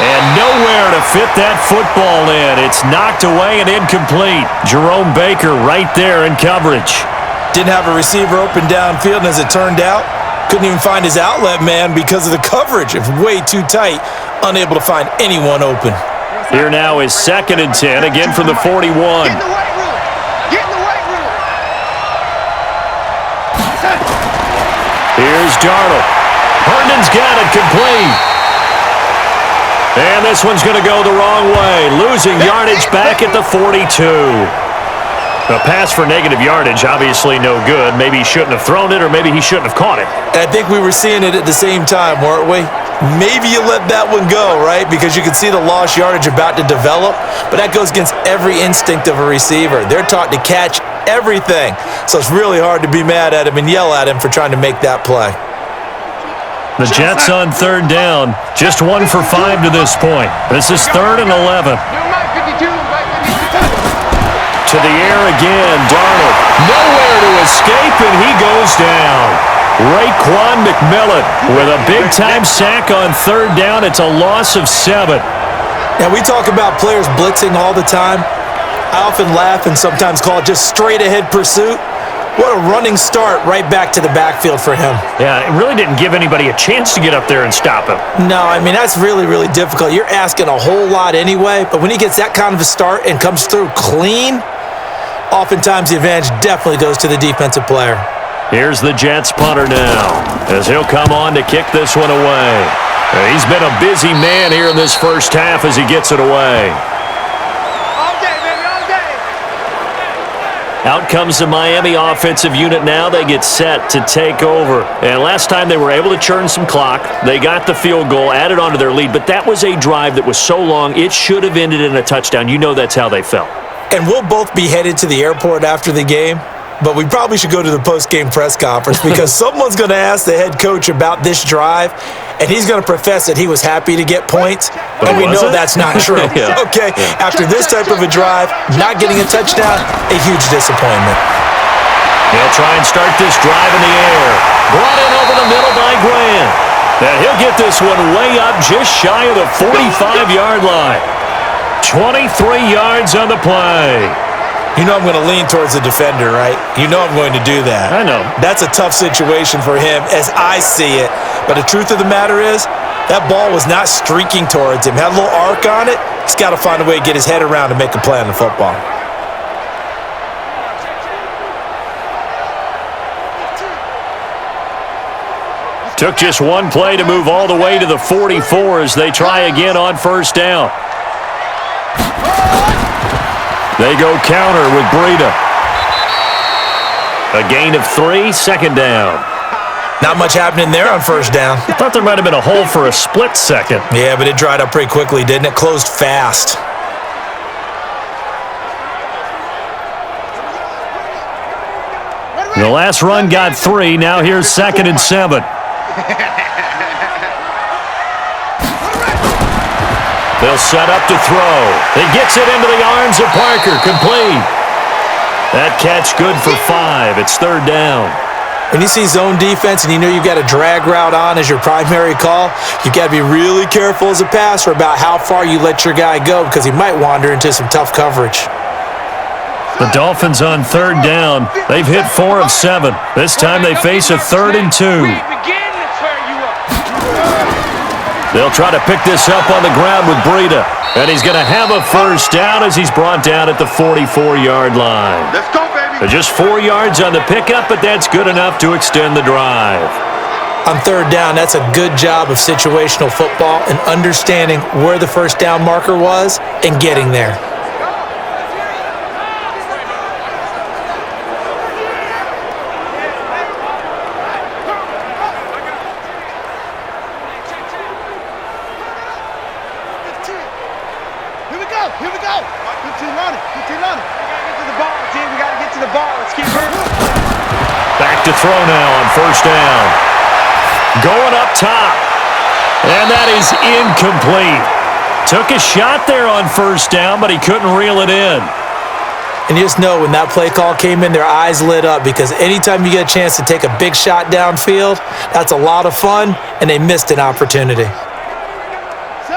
And nowhere to fit that football in. It's knocked away and incomplete. Jerome Baker right there in coverage. Didn't have a receiver open downfield, and as it turned out, couldn't even find his outlet man because of the coverage. It was way too tight, unable to find anyone open. Here now is 2nd and 10, again from the 41. Get in the weight room. Get in the weight room. Here's Darnold. Herndon's got it complete. And this one's going to go the wrong way, losing yardage back at the 42. A pass for negative yardage, obviously no good. Maybe he shouldn't have thrown it, or maybe he shouldn't have caught it. I think we were seeing it at the same time, weren't we? Maybe you let that one go, right? Because you can see the lost yardage about to develop, but that goes against every instinct of a receiver. They're taught to catch everything, so it's really hard to be mad at him and yell at him for trying to make that play. The Jets on third down, just 1 for 5 to this point. This is 3rd and 11. To the air again, Darnold. Nowhere to escape, and he goes down. Raekwon McMillan with a big-time sack on third down. It's a loss of 7. Now, we talk about players blitzing all the time. I often laugh and sometimes call it just straight-ahead pursuit. What a running start right back to the backfield for him. Yeah, it really didn't give anybody a chance to get up there and stop him. No, I mean, that's really, really difficult. You're asking a whole lot anyway, but when he gets that kind of a start and comes through clean, oftentimes the advantage definitely goes to the defensive player. Here's the Jets punter now, as he'll come on to kick this one away. He's been a busy man here in this first half as he gets it away. Out comes the Miami offensive unit now. They get set to take over. And last time they were able to churn some clock. They got the field goal, added on to their lead. But that was a drive that was so long, it should have ended in a touchdown. You know that's how they felt. And we'll both be headed to the airport after the game. But we probably should go to the post-game press conference because someone's going to ask the head coach about this drive, and he's going to profess that he was happy to get points, and we know that's not true. Yeah. Okay, after this type of a drive, not getting a touchdown, a huge disappointment. He'll try and start this drive in the air. Brought in over the middle by Grant. And he'll get this one way up just shy of the 45-yard line. 23 yards on the play. You know I'm going to lean towards the defender, right? You know I'm going to do that. I know. That's a tough situation for him as I see it. But the truth of the matter is, that ball was not streaking towards him. Had a little arc on it. He's got to find a way to get his head around and make a play on the football. Took just one play to move all the way to the 44 as they try again on first down. They go counter with Breida. A gain of 3, second down. Not much happening there on first down. I thought there might have been a hole for a split second. Yeah, but it dried up pretty quickly, didn't it? Closed fast. The last run got 3. Now here's 2nd and 7. They'll set up to throw. He gets it into the arms of Parker. Complete. That catch good for 5. It's 3rd down. When you see zone defense and you know you've got a drag route on as your primary call, you've got to be really careful as a passer about how far you let your guy go because he might wander into some tough coverage. The Dolphins on 3rd down. They've hit 4 of 7. This time they face a 3rd and 2. They'll try to pick this up on the ground with Breida. And he's going to have a first down as he's brought down at the 44-yard line. Let's go, baby. Just 4 yards on the pickup, but that's good enough to extend the drive. On 3rd down, that's a good job of situational football and understanding where the first down marker was and getting there. Here we go. 15 running. We got to get to the ball, team. We got to get to the ball. Let's keep moving. Back to throw now on first down. Going up top. And that is incomplete. Took a shot there on first down, but he couldn't reel it in. And you just know when that play call came in, their eyes lit up because anytime you get a chance to take a big shot downfield, that's a lot of fun, and they missed an opportunity.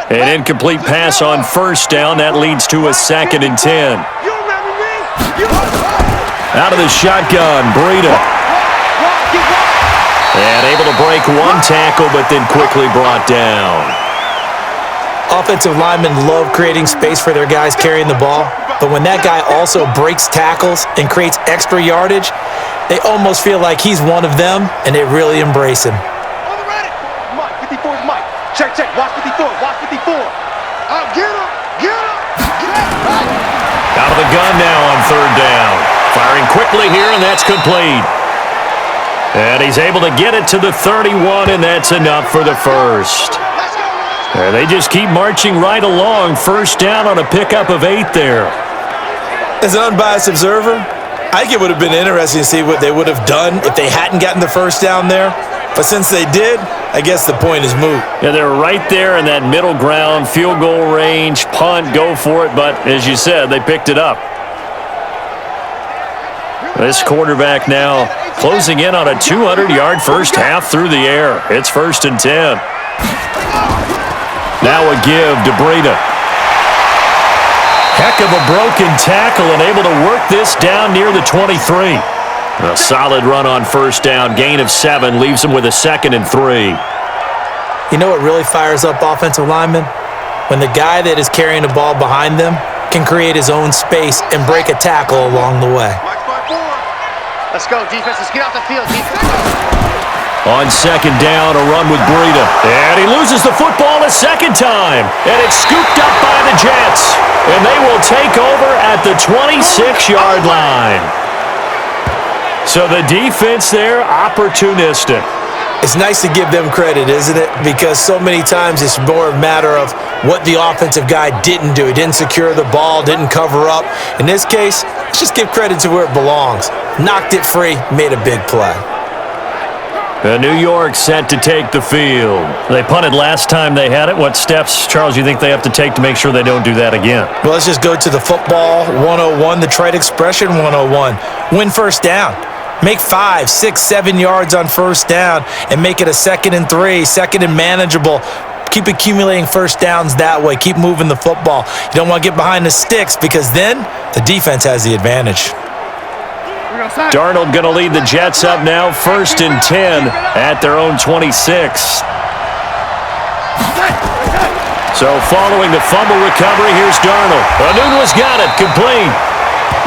An incomplete pass on first down. That leads to a 2nd and 10. Out of the shotgun, Breida. And able to break one tackle, but then quickly brought down. Offensive linemen love creating space for their guys carrying the ball, but when that guy also breaks tackles and creates extra yardage, they almost feel like he's one of them, and they really embrace him. Got 54. Get him. Get him. Out of the gun now on third down. Firing quickly here, and that's complete. And he's able to get it to the 31, and that's enough for the first. And they just keep marching right along. First down on a pickup of 8 there. As an unbiased observer, I think it would have been interesting to see what they would have done if they hadn't gotten the first down there. But since they did, I guess the point is moot. Yeah, they're right there in that middle ground, field goal range, punt, go for it. But as you said, they picked it up. This quarterback now closing in on a 200-yard first half through the air. It's 1st and 10. Now a give to Breida. Heck of a broken tackle and able to work this down near the 23. A solid run on first down. Gain of 7 leaves him with a 2nd and 3. You know what really fires up offensive linemen? When the guy that is carrying the ball behind them can create his own space and break a tackle along the way. Let's go, defense. Let's get off the field, defense. On second down, a run with Breida. And he loses the football a second time. And it's scooped up by the Jets. And they will take over at the 26-yard line. So the defense there, opportunistic. It's nice to give them credit, isn't it? Because so many times it's more a matter of what the offensive guy didn't do. He didn't secure the ball, didn't cover up. In this case, let's just give credit to where it belongs. Knocked it free, made a big play. New York set to take the field. They punted last time they had it. What steps, Charles, do you think they have to take to make sure they don't do that again? Well, let's just go to the football 101, the trite expression 101. Win first down. Make 5, 6, 7 yards on first down and make it a 2nd and 3, 2nd and manageable. Keep accumulating first downs that way. Keep moving the football. You don't want to get behind the sticks because then the defense has the advantage. Darnold going to lead the Jets up now, 1st and 10 at their own 26. So following the fumble recovery, here's Darnold. Anunua's got it, complete.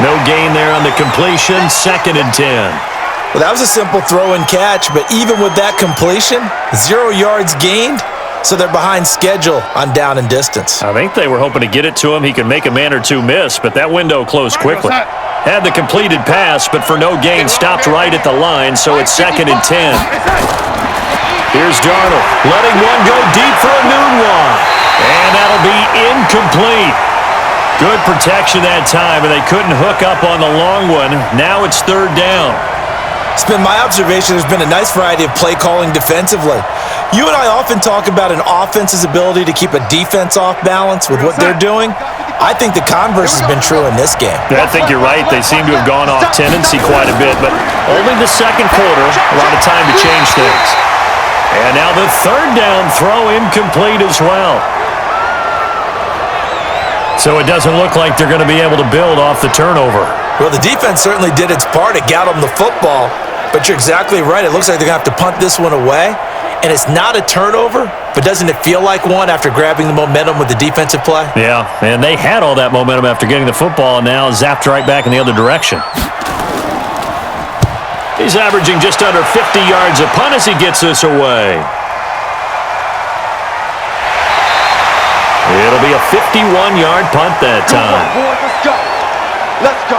No gain there on the completion, 2nd and 10. Well, that was a simple throw and catch, but even with that completion, 0 yards gained, so they're behind schedule on down and distance. I think they were hoping to get it to him. He could make a man or two miss, but that window closed quickly. Had the completed pass, but for no gain, stopped right at the line, so it's 2nd and 10. Here's Darnold, letting one go deep for Anunoa, and that'll be incomplete. Good protection that time, and they couldn't hook up on the long one. Now it's 3rd down. It's been my observation there's been a nice variety of play calling defensively. You and I often talk about an offense's ability to keep a defense off balance with what they're doing. I think the converse has been true in this game. I think you're right. They seem to have gone off tendency quite a bit, but only the second quarter, a lot of time to change things. And now the 3rd down throw incomplete as well. So it doesn't look like they're going to be able to build off the turnover. Well, the defense certainly did its part. It got them the football, but you're exactly right. It looks like they're going to have to punt this one away, and it's not a turnover, but doesn't it feel like one after grabbing the momentum with the defensive play? Yeah, and they had all that momentum after getting the football, and now zapped right back in the other direction. He's averaging just under 50 yards a punt as he gets this away. It'll be a 51-yard punt that time. Let's go. Let's go.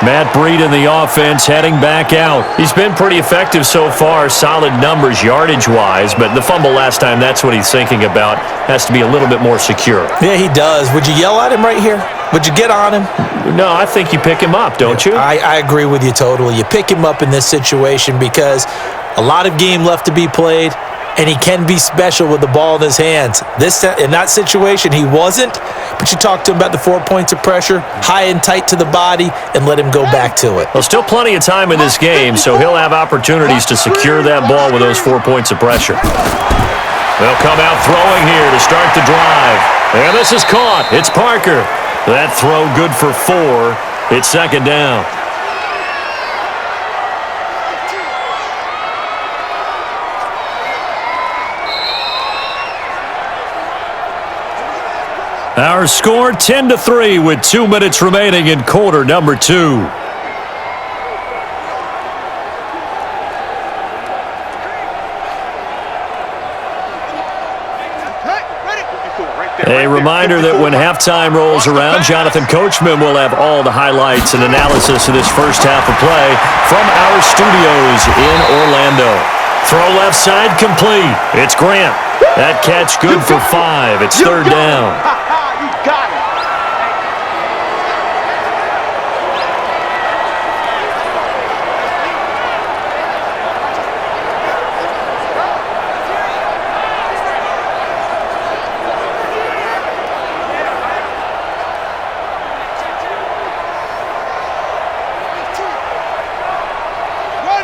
Matt Breida in the offense heading back out. He's been pretty effective so far, solid numbers yardage-wise, but the fumble last time, that's what he's thinking about. Has to be a little bit more secure. Yeah, he does. Would you yell at him right here? Would you get on him? No, I think you pick him up, don't you? I agree with you totally. You pick him up in this situation because a lot of game left to be played, and he can be special with the ball in his hands. In that situation, he wasn't, but you talk to him about the 4 points of pressure, high and tight to the body, and let him go back to it. Well, still plenty of time in this game, so he'll have opportunities to secure that ball with those 4 points of pressure. They'll come out throwing here to start the drive. And this is caught. It's Parker. That throw good for 4. It's 2nd down. Our score 10-3 with 2 minutes remaining in quarter number 2. Hey, ready? A reminder that when halftime rolls around, Jonathan Coachman will have all the highlights and analysis of this first half of play from our studios in Orlando. Throw left side complete. It's Grant. That catch good for 5. It's third down. You got it.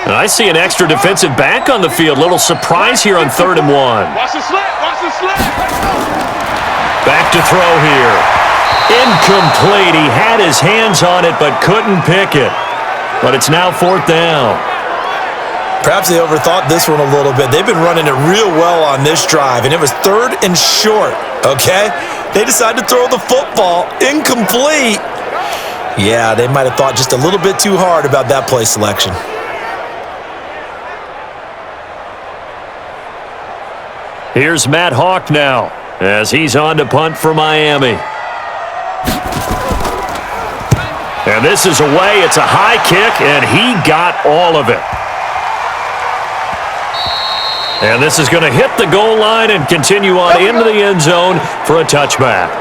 And I see an extra defensive back on the field. Little surprise here on 3rd and 1. Watch the slant. Watch the slant. Back to throw here. Incomplete. He had his hands on it but couldn't pick it. But it's now 4th down. Perhaps they overthought this one a little bit. They've been running it real well on this drive, and it was 3rd and short, okay? They decided to throw the football. Incomplete. Yeah, they might have thought just a little bit too hard about that play selection. Here's Matt Hawk now as he's on to punt for Miami. And this is away. It's a high kick, and he got all of it. And this is going to hit the goal line and continue on into the end zone for a touchback.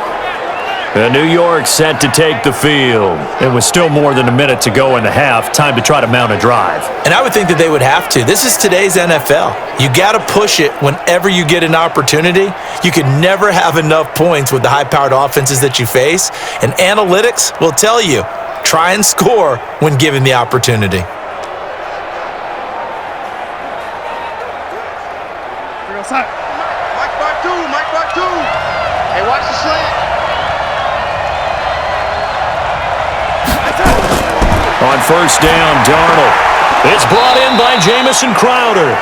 And New York set to take the field. It was still more than a minute to go in the half. Time to try to mount a drive. And I would think that they would have to. This is today's NFL. You got to push it whenever you get an opportunity. You can never have enough points with the high-powered offenses that you face. And analytics will tell you, try and score when given the opportunity. Mike by two. Mike by two. Hey, watch the slant. On 1st down, Darnold. It's brought in by Jamison Crowder.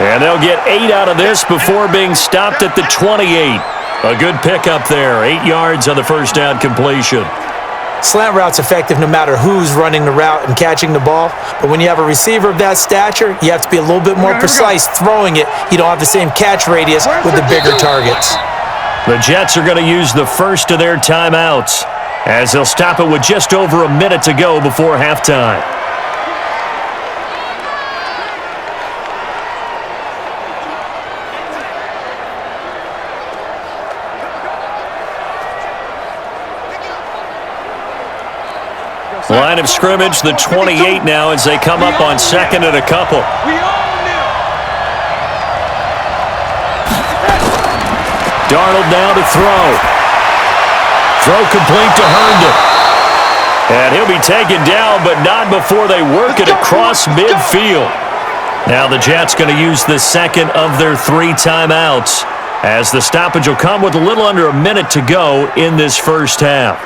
And they'll get 8 out of this before being stopped at the 28. A good pickup there. 8 yards on the 1st down completion. Slant route's effective no matter who's running the route and catching the ball. But when you have a receiver of that stature, you have to be a little bit more precise throwing it. You don't have the same catch radius with the bigger targets. The Jets are going to use the first of their timeouts as they'll stop it with just over a minute to go before halftime. Line of scrimmage, the 28 now as they come up on 2nd and a couple. Darnold now to throw. Throw complete to Herndon. And he'll be taken down, but not before they work it across midfield. Now the Jets going to use the second of their 3 timeouts as the stoppage will come with a little under a minute to go in this first half.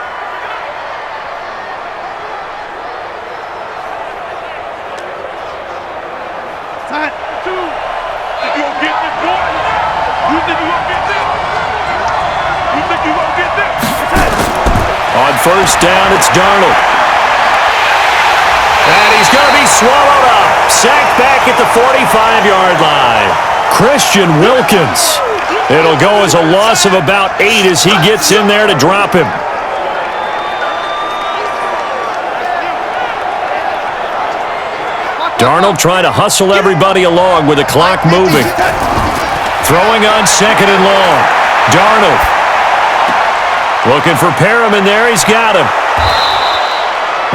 On 1st down, it's Darnold. And he's going to be swallowed up. Sacked back at the 45-yard line. Christian Wilkins. It'll go as a loss of about 8 as he gets in there to drop him. Darnold trying to hustle everybody along with the clock moving. Throwing on 2nd and long. Darnold. Looking for Perriman there. He's got him.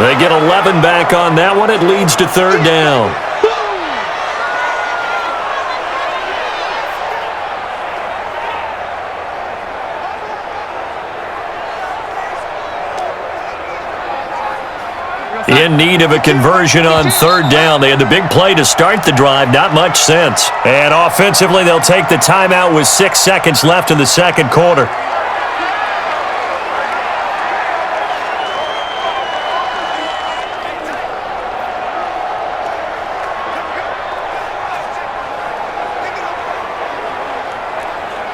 They get 11 back on that one. It leads to 3rd down. In need of a conversion on 3rd down. They had the big play to start the drive. Not much sense. And offensively, they'll take the timeout with 6 seconds left in the 2nd quarter.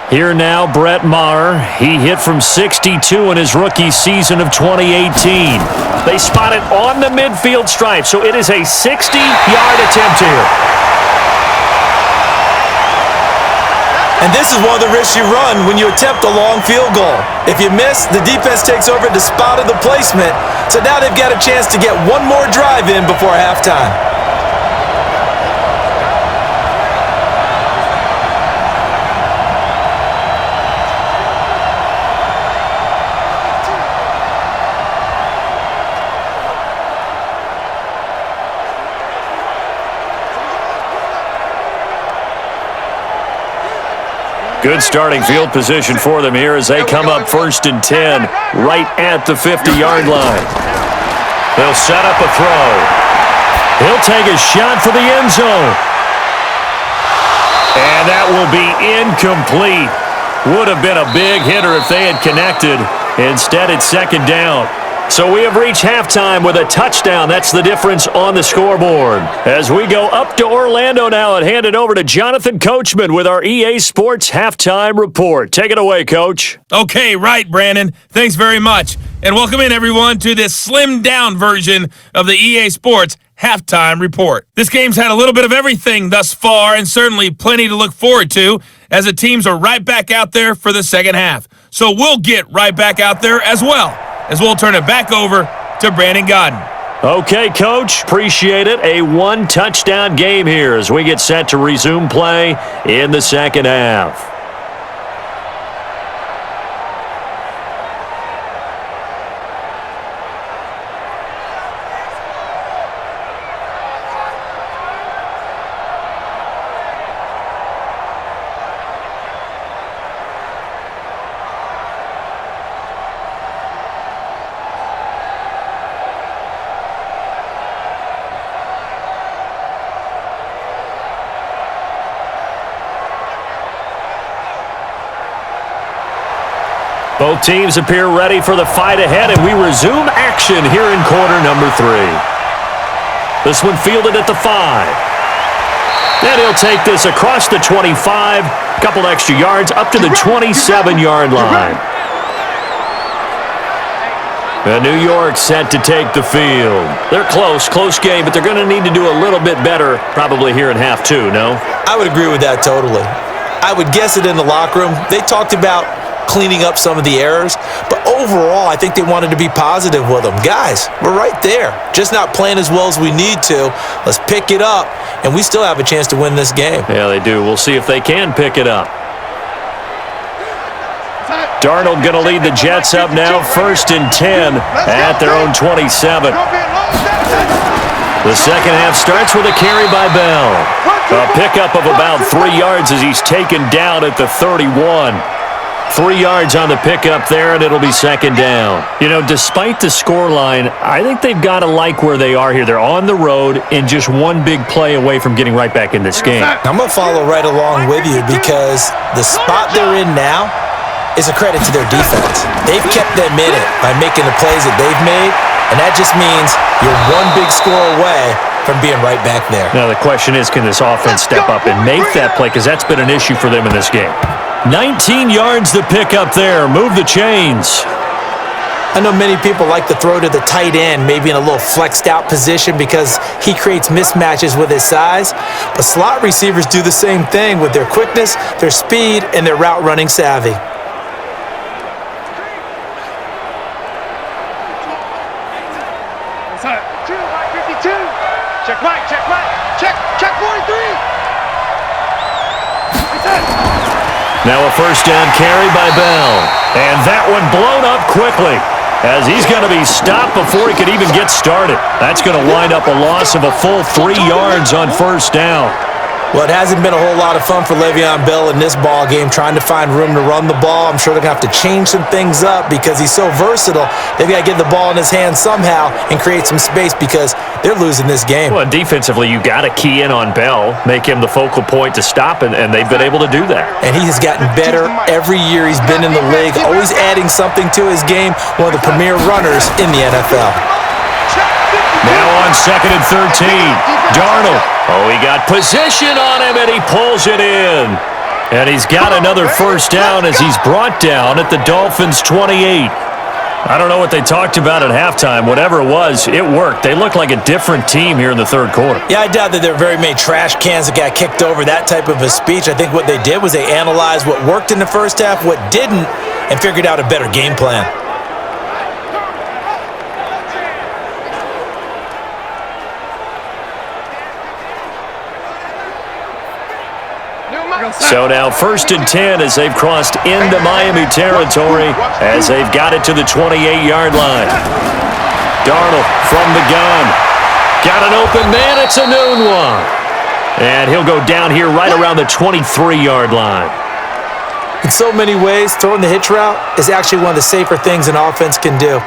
Here now, Brett Maher. He hit from 62 in his rookie season of 2018. They spot it on the midfield stripe, so it is a 60-yard attempt here. And this is one of the risks you run when you attempt a long field goal. If you miss, the defense takes over the spot of the placement. So now they've got a chance to get one more drive in before halftime. Good starting field position for them here as they come up 1st and 10 right at the 50-yard line. They'll set up a throw. He'll take a shot for the end zone. And that will be incomplete. Would have been a big hitter if they had connected. Instead, it's 2nd down. So we have reached halftime with a touchdown. That's the difference on the scoreboard. As we go up to Orlando now and hand it over to Jonathan Coachman with our EA Sports Halftime Report. Take it away, Coach. Okay, right, Brandon. Thanks very much. And welcome in, everyone, to this slimmed-down version of the EA Sports Halftime Report. This game's had a little bit of everything thus far and certainly plenty to look forward to as the teams are right back out there for the second half. So we'll get right back out there as well, as we'll turn it back over to Brandon Godden. Okay, Coach. Appreciate it. A one-touchdown game here as we get set to resume play in the second half. Both teams appear ready for the fight ahead, and we resume action here in quarter number 3. This one fielded at the 5. And he'll take this across the 25, a couple extra yards, up to the 27-yard line. And New York set to take the field. They're close game, but they're going to need to do a little bit better probably here in half 2, no? I would agree with that totally. I would guess it in the locker room. They talked about cleaning up some of the errors, but overall, I think they wanted to be positive with them. Guys, we're right there, just not playing as well as we need to. Let's pick it up, and we still have a chance to win this game. Yeah, they do. We'll see if they can pick it up. Darnold going to lead the Jets up now, 1st and 10 at their own 27. The second half starts with a carry by Bell. A pickup of about 3 yards as he's taken down at the 31. 3 yards on the pickup there, and it'll be 2nd down. You know, despite the scoreline, I think they've got to like where they are here. They're on the road and just one big play away from getting right back in this game. I'm going to follow right along with you because the spot they're in now is a credit to their defense. They've kept them in it by making the plays that they've made, and that just means you're one big score away from being right back there. Now the question is, can this offense step up and make that play? Because that's been an issue for them in this game. 19 yards to pick up there. Move the chains. I know many people like to throw to the tight end, maybe in a little flexed out position because he creates mismatches with his size. But slot receivers do the same thing with their quickness, their speed, and their route running savvy. Check right, check 43. Now a 1st down carry by Bell. And that one blown up quickly as he's going to be stopped before he could even get started. That's going to wind up a loss of a full 3 yards on 1st down. Well, it hasn't been a whole lot of fun for Le'Veon Bell in this ball game trying to find room to run the ball. I'm sure they're going to have to change some things up because he's so versatile. They've got to get the ball in his hands somehow and create some space because they're losing this game. Well, defensively, you got to key in on Bell, make him the focal point to stop, and they've been able to do that. And he has gotten better every year he's been in the league, always adding something to his game, one of the premier runners in the NFL. Now on 2nd and 13, Darnold. Oh, he got position on him, and he pulls it in. And he's got another 1st down as he's brought down at the Dolphins' 28. I don't know what they talked about at halftime. Whatever it was, it worked. They looked like a different team here in the third quarter. Yeah, I doubt that there were very many trash cans that got kicked over, that type of a speech. I think what they did was they analyzed what worked in the first half, what didn't, and figured out a better game plan. So now 1st and 10 as they've crossed into Miami territory as they've got it to the 28-yard line. Darnold from the gun. Got an open man. It's a noon one. And he'll go down here right around the 23-yard line. In so many ways, throwing the hitch route is actually one of the safer things an offense can do.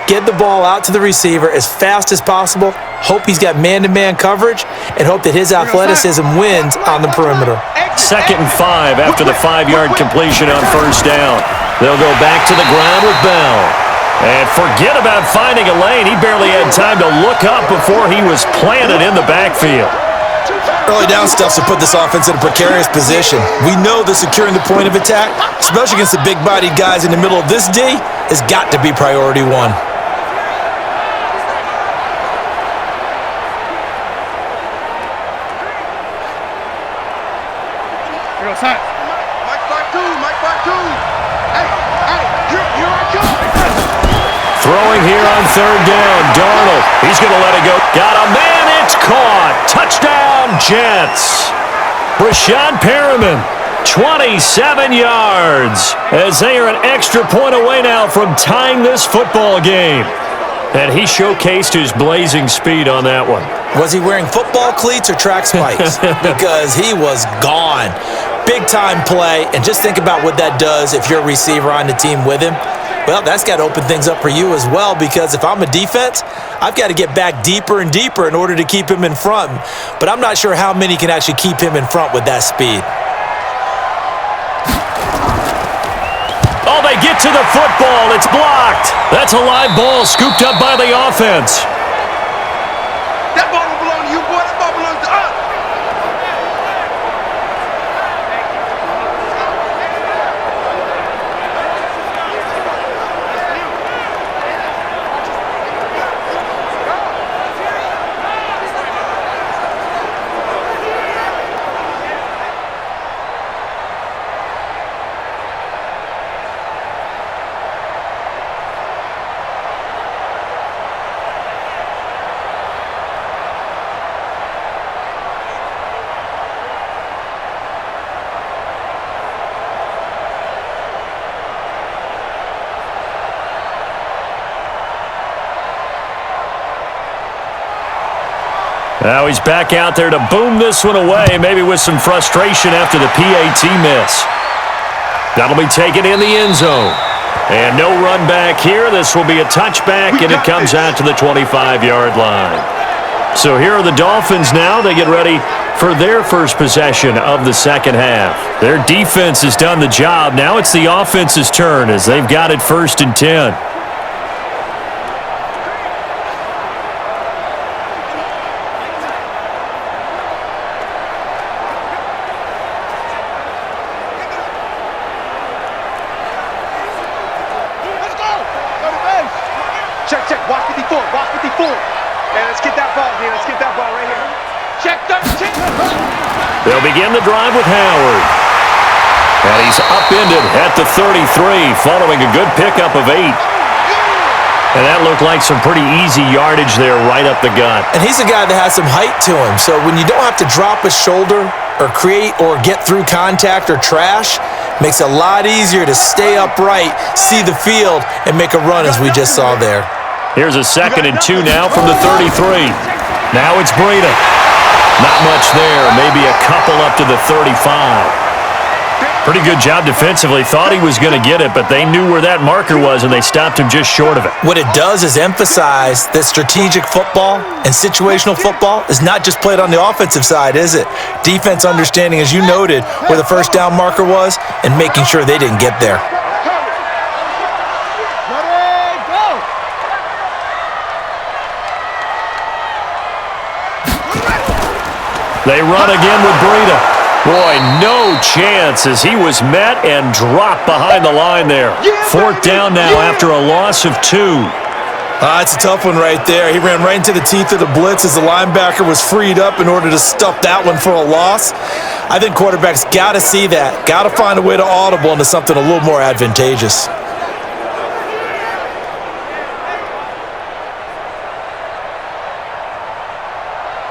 Get the ball out to the receiver as fast as possible, hope he's got man-to-man coverage, and hope that his athleticism wins on the perimeter. 2nd and 5 after the 5-yard completion on 1st down. They'll go back to the ground with Bell. And forget about finding a lane. He barely had time to look up before he was planted in the backfield. Early down stuffs will put this offense in a precarious position. We know that securing the point of attack, especially against the big-bodied guys in the middle of this D, has got to be priority one. Throwing here on 3rd down. Darnold, he's going to let it go. Got a man, it's caught. Touchdown, Jets. Rashad Perriman, 27 yards, as they are an extra point away now from tying this football game. And he showcased his blazing speed on that one. Was he wearing football cleats or track spikes? Because he was gone. Big-time play, and just think about what that does if you're a receiver on the team with him. Well, that's got to open things up for you as well, because if I'm a defense, I've got to get back deeper and deeper in order to keep him in front. But I'm not sure how many can actually keep him in front with that speed. Oh, they get to the football. It's blocked. That's a live ball scooped up by the offense. That ball don't belong to you, boy. That ball belongs to us. Now he's back out there to boom this one away, maybe with some frustration after the PAT miss. That'll be taken in the end zone. And no run back here. This will be a touchback, and it comes out to the 25-yard line. So here are the Dolphins now. They get ready for their first possession of the second half. Their defense has done the job. Now it's the offense's turn as they've got it 1st and 10. Check. Watch 54. And let's get that ball here. Let's get that ball right here. Check 13. They'll begin the drive with Howard. And he's upended at the 33 following a good pickup of 8. And that looked like some pretty easy yardage there right up the gut. And he's a guy that has some height to him, so when you don't have to drop a shoulder or create or get through contact or trash, makes it a lot easier to stay upright, see the field, and make a run as we just saw there. Here's a 2nd and 2 now from the 33. Now it's Breida. Not much there, maybe a couple up to the 35. Pretty good job defensively. Thought he was going to get it, but they knew where that marker was, and they stopped him just short of it. What it does is emphasize that strategic football and situational football is not just played on the offensive side, is it? Defense understanding, as you noted, where the first down marker was and making sure they didn't get there. They run again with Breida. Boy, no chance as he was met and dropped behind the line there. Fourth down now after a loss of 2. It's a tough one right there. He ran right into the teeth of the blitz as the linebacker was freed up in order to stuff that one for a loss. I think quarterbacks got to see that. Got to find a way to audible into something a little more advantageous.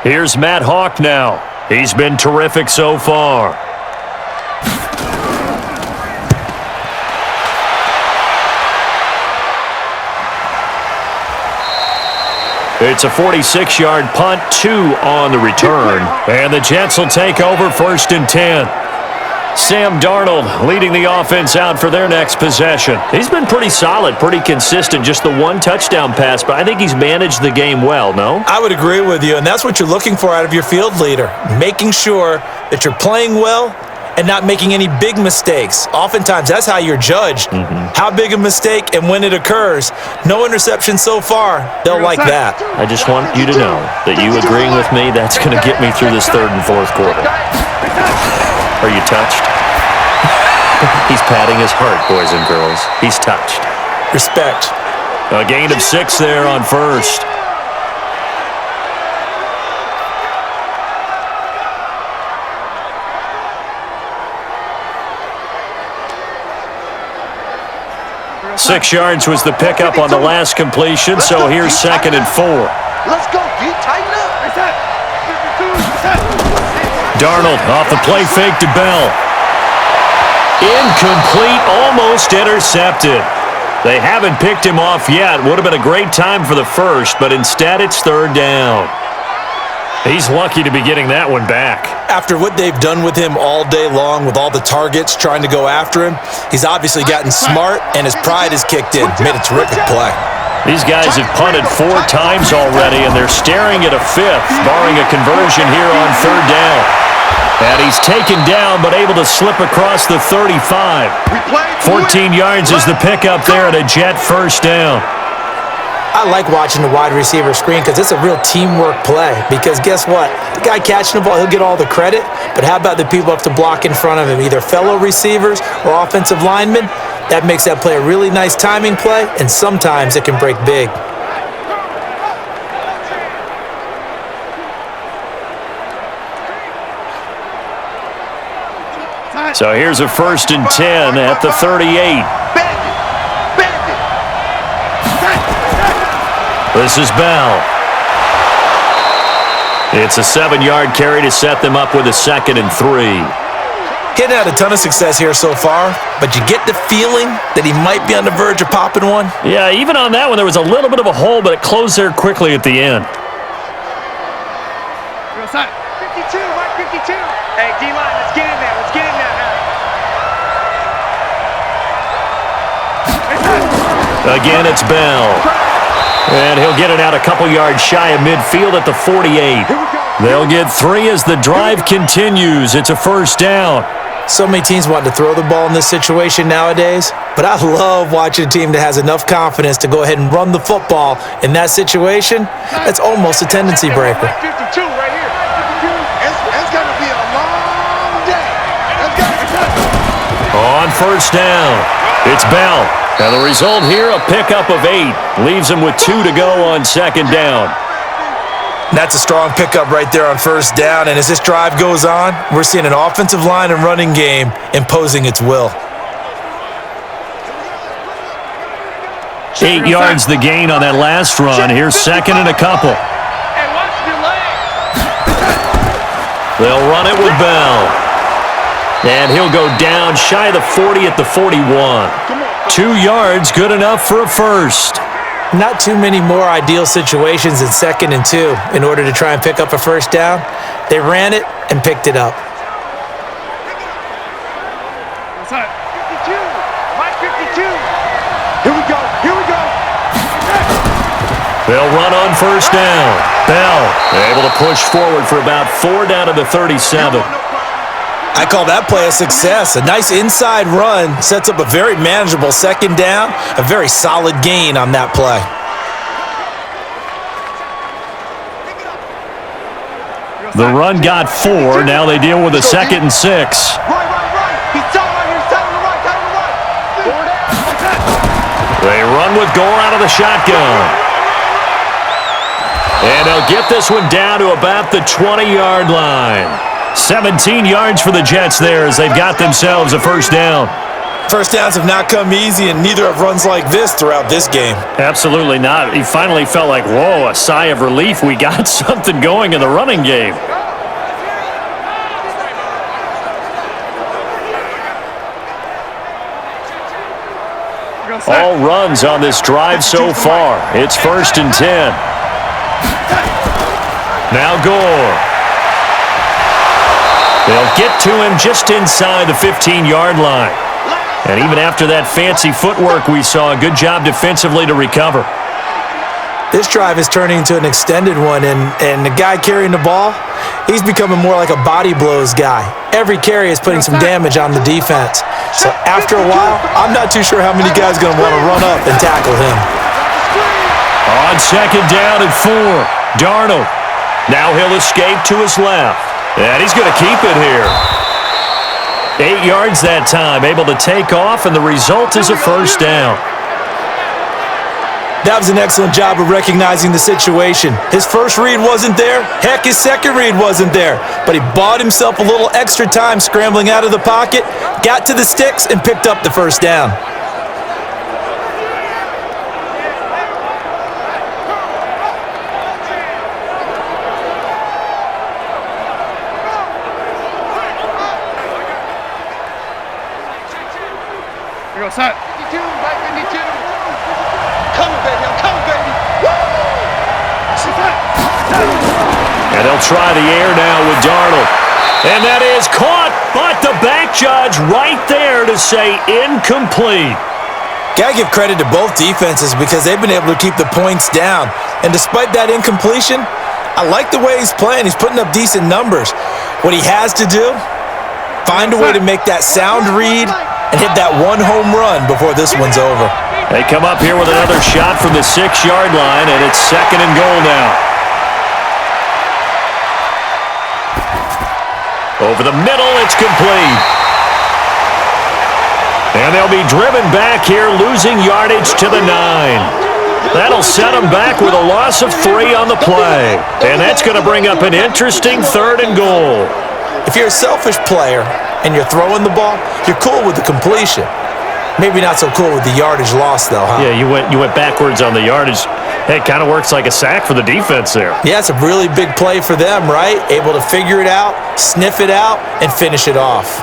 Here's Matt Hawk now. He's been terrific so far. It's a 46-yard punt, 2 on the return. And the Jets will take over 1st and 10. Sam Darnold leading the offense out for their next possession. He's been pretty solid, pretty consistent, just the 1 touchdown pass, but I think he's managed the game well, no? I would agree with you, and that's what you're looking for out of your field leader, making sure that you're playing well and not making any big mistakes. Oftentimes, that's how you're judged. How big a mistake and when it occurs. No interception so far. They'll like that. I just want you to know that you agreeing with me, that's going to get me through this 3rd and 4th quarter. Are you touched? He's patting his heart, boys and girls. He's touched. Respect. A gain of 6 there on 1st. Six yards was the pickup on the last completion, so here's 2nd and 4. Let's go, D. Tighten up. Darnold off the play fake to Bell. Incomplete, almost intercepted. They haven't picked him off yet. Would have been a great time for the first, but instead it's 3rd down. He's lucky to be getting that one back. After what they've done with him all day long with all the targets trying to go after him, he's obviously gotten smart and his pride has kicked in. Made a terrific play. These guys have punted 4 times already, and they're staring at a 5th, barring a conversion here on 3rd down. And he's taken down, but able to slip across the 35. 14 yards is the pickup there at a Jet 1st down. I like watching the wide receiver screen because it's a real teamwork play. Because guess what? The guy catching the ball, he'll get all the credit. But how about the people up to block in front of him, either fellow receivers or offensive linemen? That makes that play a really nice timing play, and sometimes it can break big. So here's a 1st and 10 at the 38. This is Bell. It's a 7-yard carry to set them up with a 2nd and 3. Getting had a ton of success here so far, but you get the feeling that he might be on the verge of popping one. Yeah, even on that one, there was a little bit of a hole, but it closed there quickly at the end. 52, Mike 52. Hey, D-line, let's get in there. Let's get in there now. Again, it's Bell. And he'll get it out a couple yards shy of midfield at the 48. They'll get 3 as the drive continues. It's a 1st down. So many teams want to throw the ball in this situation nowadays, but I love watching a team that has enough confidence to go ahead and run the football. In that situation, that's almost a tendency breaker. 52 right here. It's going to be a long day. On 1st down, it's Bell. Now the result here, a pickup of 8. Leaves him with 2 to go on 2nd down. That's a strong pickup right there on 1st down, and as this drive goes on, we're seeing an offensive line and running game imposing its will. 8 yards the gain on that last run. Here's 2nd and a couple. They'll run it with Bell. And he'll go down shy of the 40 at the 41. 2 yards, good enough for a 1st. Not too many more ideal situations in 2nd and 2 in order to try and pick up a 1st down. They ran it and picked it up. 52, Mike 52. Here we go. They'll run on 1st down. Bell able to push forward for about 4 down to the 37. I call that play a success. A nice inside run sets up a very manageable 2nd down, a very solid gain on that play. The run got 4. Now they deal with a 2nd and 6. Right. He's telling right here. He's telling the right. They run with Gore out of the shotgun. And they'll get this one down to about the 20-yard line. 17 yards for the Jets there as they've got themselves a first down. First downs have not come easy, and neither have runs like this throughout this game. Absolutely not. He finally felt like, whoa, a sigh of relief. We got something going in the running game. All runs on this drive so far. It's 1st and 10. Now Gore. They'll get to him just inside the 15-yard line. And even after that fancy footwork we saw, a good job defensively to recover. This drive is turning into an extended one, and the guy carrying the ball, he's becoming more like a body blows guy. Every carry is putting some damage on the defense. So after a while, I'm not too sure how many guys are going to want to run up and tackle him. On 2nd down and 4, Darnold. Now he'll escape to his left. And he's going to keep it here. 8 yards that time, able to take off, and the result is a first down. That was an excellent job of recognizing the situation. His first read wasn't there. Heck, his second read wasn't there. But he bought himself a little extra time scrambling out of the pocket, got to the sticks, and picked up the first down. Here goes set. 52, right 52. Coming, baby. I'm coming, baby. Woo! And they'll try the air now with Darnold. And that is caught, but the back judge right there to say incomplete. Gotta give credit to both defenses because they've been able to keep the points down. And despite that incompletion, I like the way he's playing. He's putting up decent numbers. What he has to do, find a way to make that sound read and hit that one home run before this one's over. They come up here with another shot from the 6-yard line, and it's 2nd and goal now. Over the middle, it's complete. And they'll be driven back here, losing yardage to the 9. That'll set them back with a loss of 3 on the play. And that's going to bring up an interesting 3rd and goal. If you're a selfish player and you're throwing the ball, you're cool with the completion. Maybe not so cool with the yardage loss, though, huh? Yeah, you went backwards on the yardage. Hey, it kind of works like a sack for the defense there. Yeah, it's a really big play for them, right? Able to figure it out, sniff it out, and finish it off.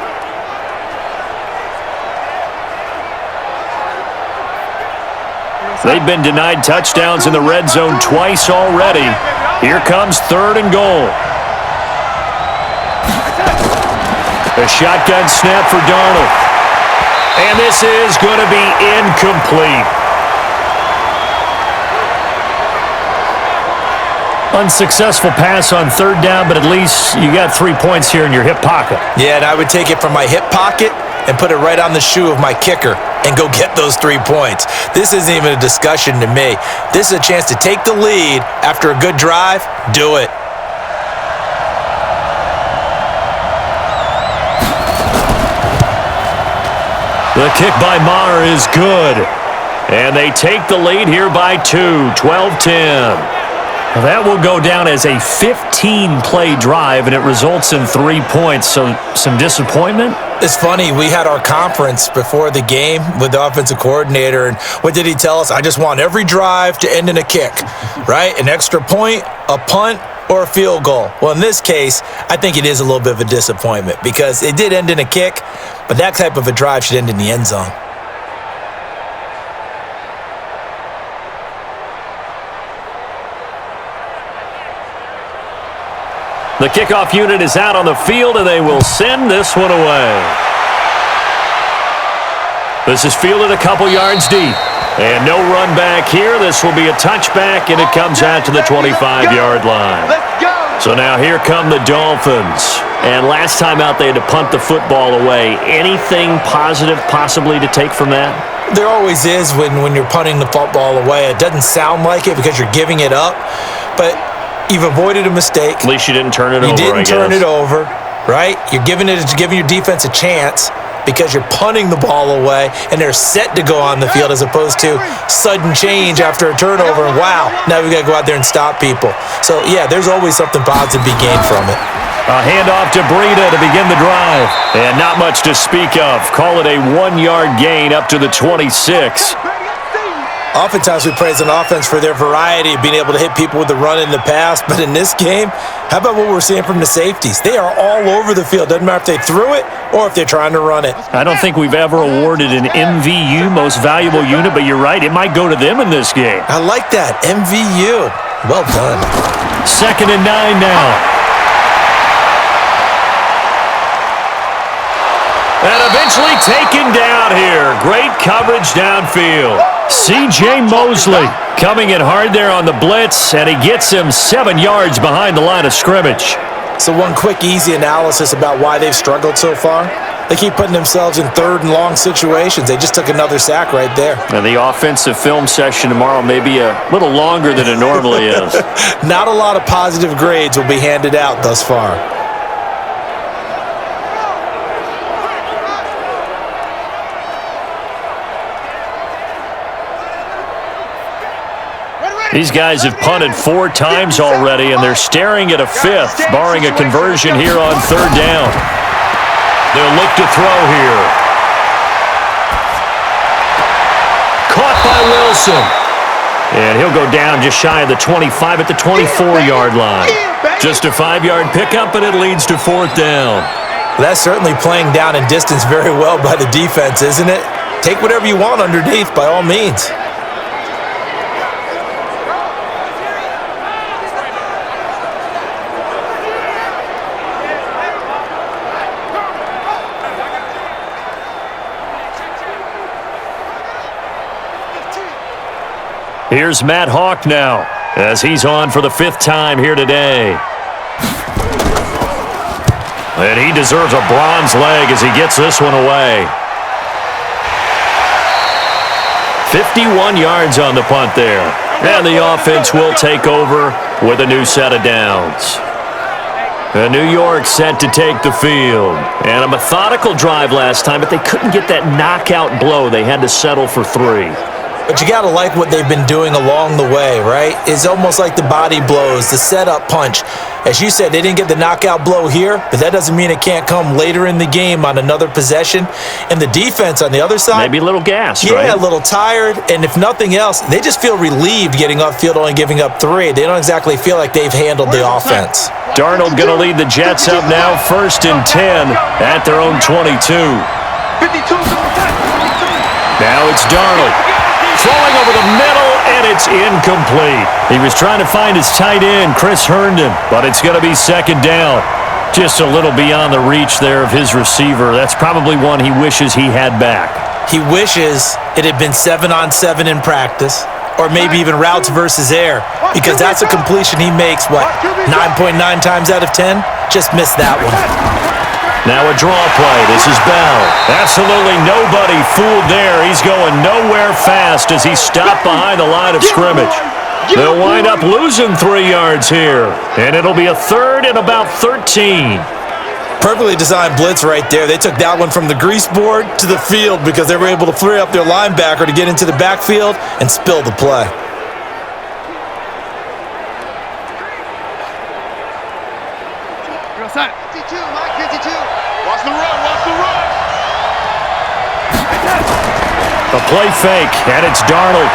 They've been denied touchdowns in the red zone twice already. Here comes 3rd and goal. A shotgun snap for Darnold. And this is going to be incomplete. Unsuccessful pass on 3rd down, but at least you got 3 points here in your hip pocket. Yeah, and I would take it from my hip pocket and put it right on the shoe of my kicker and go get those 3 points. This isn't even a discussion to me. This is a chance to take the lead after a good drive. Do it. The kick by Maher is good. And they take the lead here by 2, 12-10. That will go down as a 15-play drive, and it results in 3 points. So some disappointment? It's funny, we had our conference before the game with the offensive coordinator, and what did he tell us? I just want every drive to end in a kick, right? An extra point, a punt, or a field goal. Well, in this case, I think it is a little bit of a disappointment because it did end in a kick, but that type of a drive should end in the end zone. The kickoff unit is out on the field, and they will send this one away. This is fielded a couple yards deep. And no run back here. This will be a touchback, and it comes out to the 25-yard line. Let's go! So now here come the Dolphins. And last time out, they had to punt the football away. Anything positive possibly to take from that? There always is when you're punting the football away. It doesn't sound like it because you're giving it up. But You've avoided a mistake. At least you didn't turn it over, You didn't I guess. turn it over, right? You're giving your defense a chance because you're punting the ball away, and they're set to go on the field as opposed to sudden change after a turnover. And wow, now we got to go out there and stop people. So, yeah, there's always something positive to be gained from it. A handoff to Breida to begin the drive. And not much to speak of. Call it a 1-yard gain up to the 26. Oftentimes we praise an offense for their variety of being able to hit people with the run in the pass, but in this game, how about what we're seeing from the safeties? They are all over the field. Doesn't matter if they threw it or if they're trying to run it. I don't think we've ever awarded an MVU, most valuable unit, but you're right, it might go to them in this game. I like that, MVU. Well done. 2nd and 9 now. And eventually taken down here. Great coverage downfield. C.J. Mosley coming in hard there on the blitz, and he gets him 7 yards behind the line of scrimmage. So one quick, easy analysis about why they've struggled so far. They keep putting themselves in 3rd and long situations. They just took another sack right there. And the offensive film session tomorrow may be a little longer than it normally is. Not a lot of positive grades will be handed out thus far. These guys have punted 4 times already, and they're staring at a 5th, barring a conversion here on 3rd down. They'll look to throw here. Caught by Wilson. And he'll go down just shy of the 25 at the 24-yard line. Just a 5-yard pickup, but it leads to 4th down. That's certainly playing down in distance very well by the defense, isn't it? Take whatever you want underneath, by all means. Here's Matt Hawk now, as he's on for the 5th time here today. And he deserves a bronze leg as he gets this one away. 51 yards on the punt there. And the offense will take over with a new set of downs. And New York set to take the field. And a methodical drive last time, but they couldn't get that knockout blow. They had to settle for 3. But you got to like what they've been doing along the way, right? It's almost like the body blows, the setup punch. As you said, they didn't get the knockout blow here, but that doesn't mean it can't come later in the game on another possession. And the defense on the other side, maybe a little gassed, right? Yeah, a little tired. And if nothing else, they just feel relieved getting off field, only giving up 3. They don't exactly feel like they've handled the offense. Darnold going to lead the Jets up now, 1st and 10 at their own 22. Now it's Darnold. Throwing over the middle, and it's incomplete. He was trying to find his tight end, Chris Herndon, but it's going to be 2nd down. Just a little beyond the reach there of his receiver. That's probably one he wishes he had back. He wishes it had been 7-on-7 in practice, or maybe even routes versus air, because that's a completion he makes, 9.9 times out of 10? Just missed that one. Now a draw play. This is Bell. Absolutely nobody fooled there. He's going nowhere fast as he stopped behind the line of scrimmage. They'll wind up losing 3 yards here, and it'll be a 3rd and about 13. Perfectly designed blitz right there. They took that one from the grease board to the field because they were able to free up their linebacker to get into the backfield and spill the play. A play fake, and it's Darnold.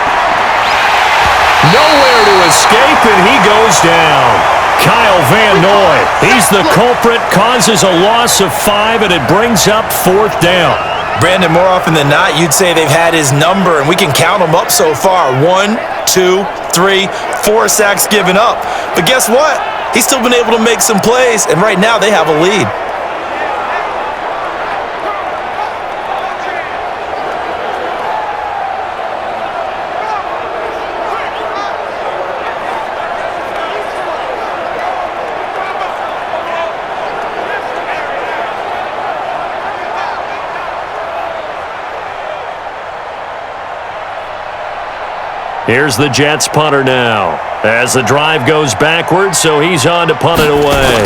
Nowhere to escape, and he goes down. Kyle Van Noy, he's the culprit, causes a loss of 5, and it brings up 4th down. Brandon, more often than not, you'd say they've had his number, and we can count them up so far. 1, 2, 3, 4 sacks given up. But guess what? He's still been able to make some plays, and right now they have a lead. Here's the Jets punter now. As the drive goes backwards, so he's on to punt it away.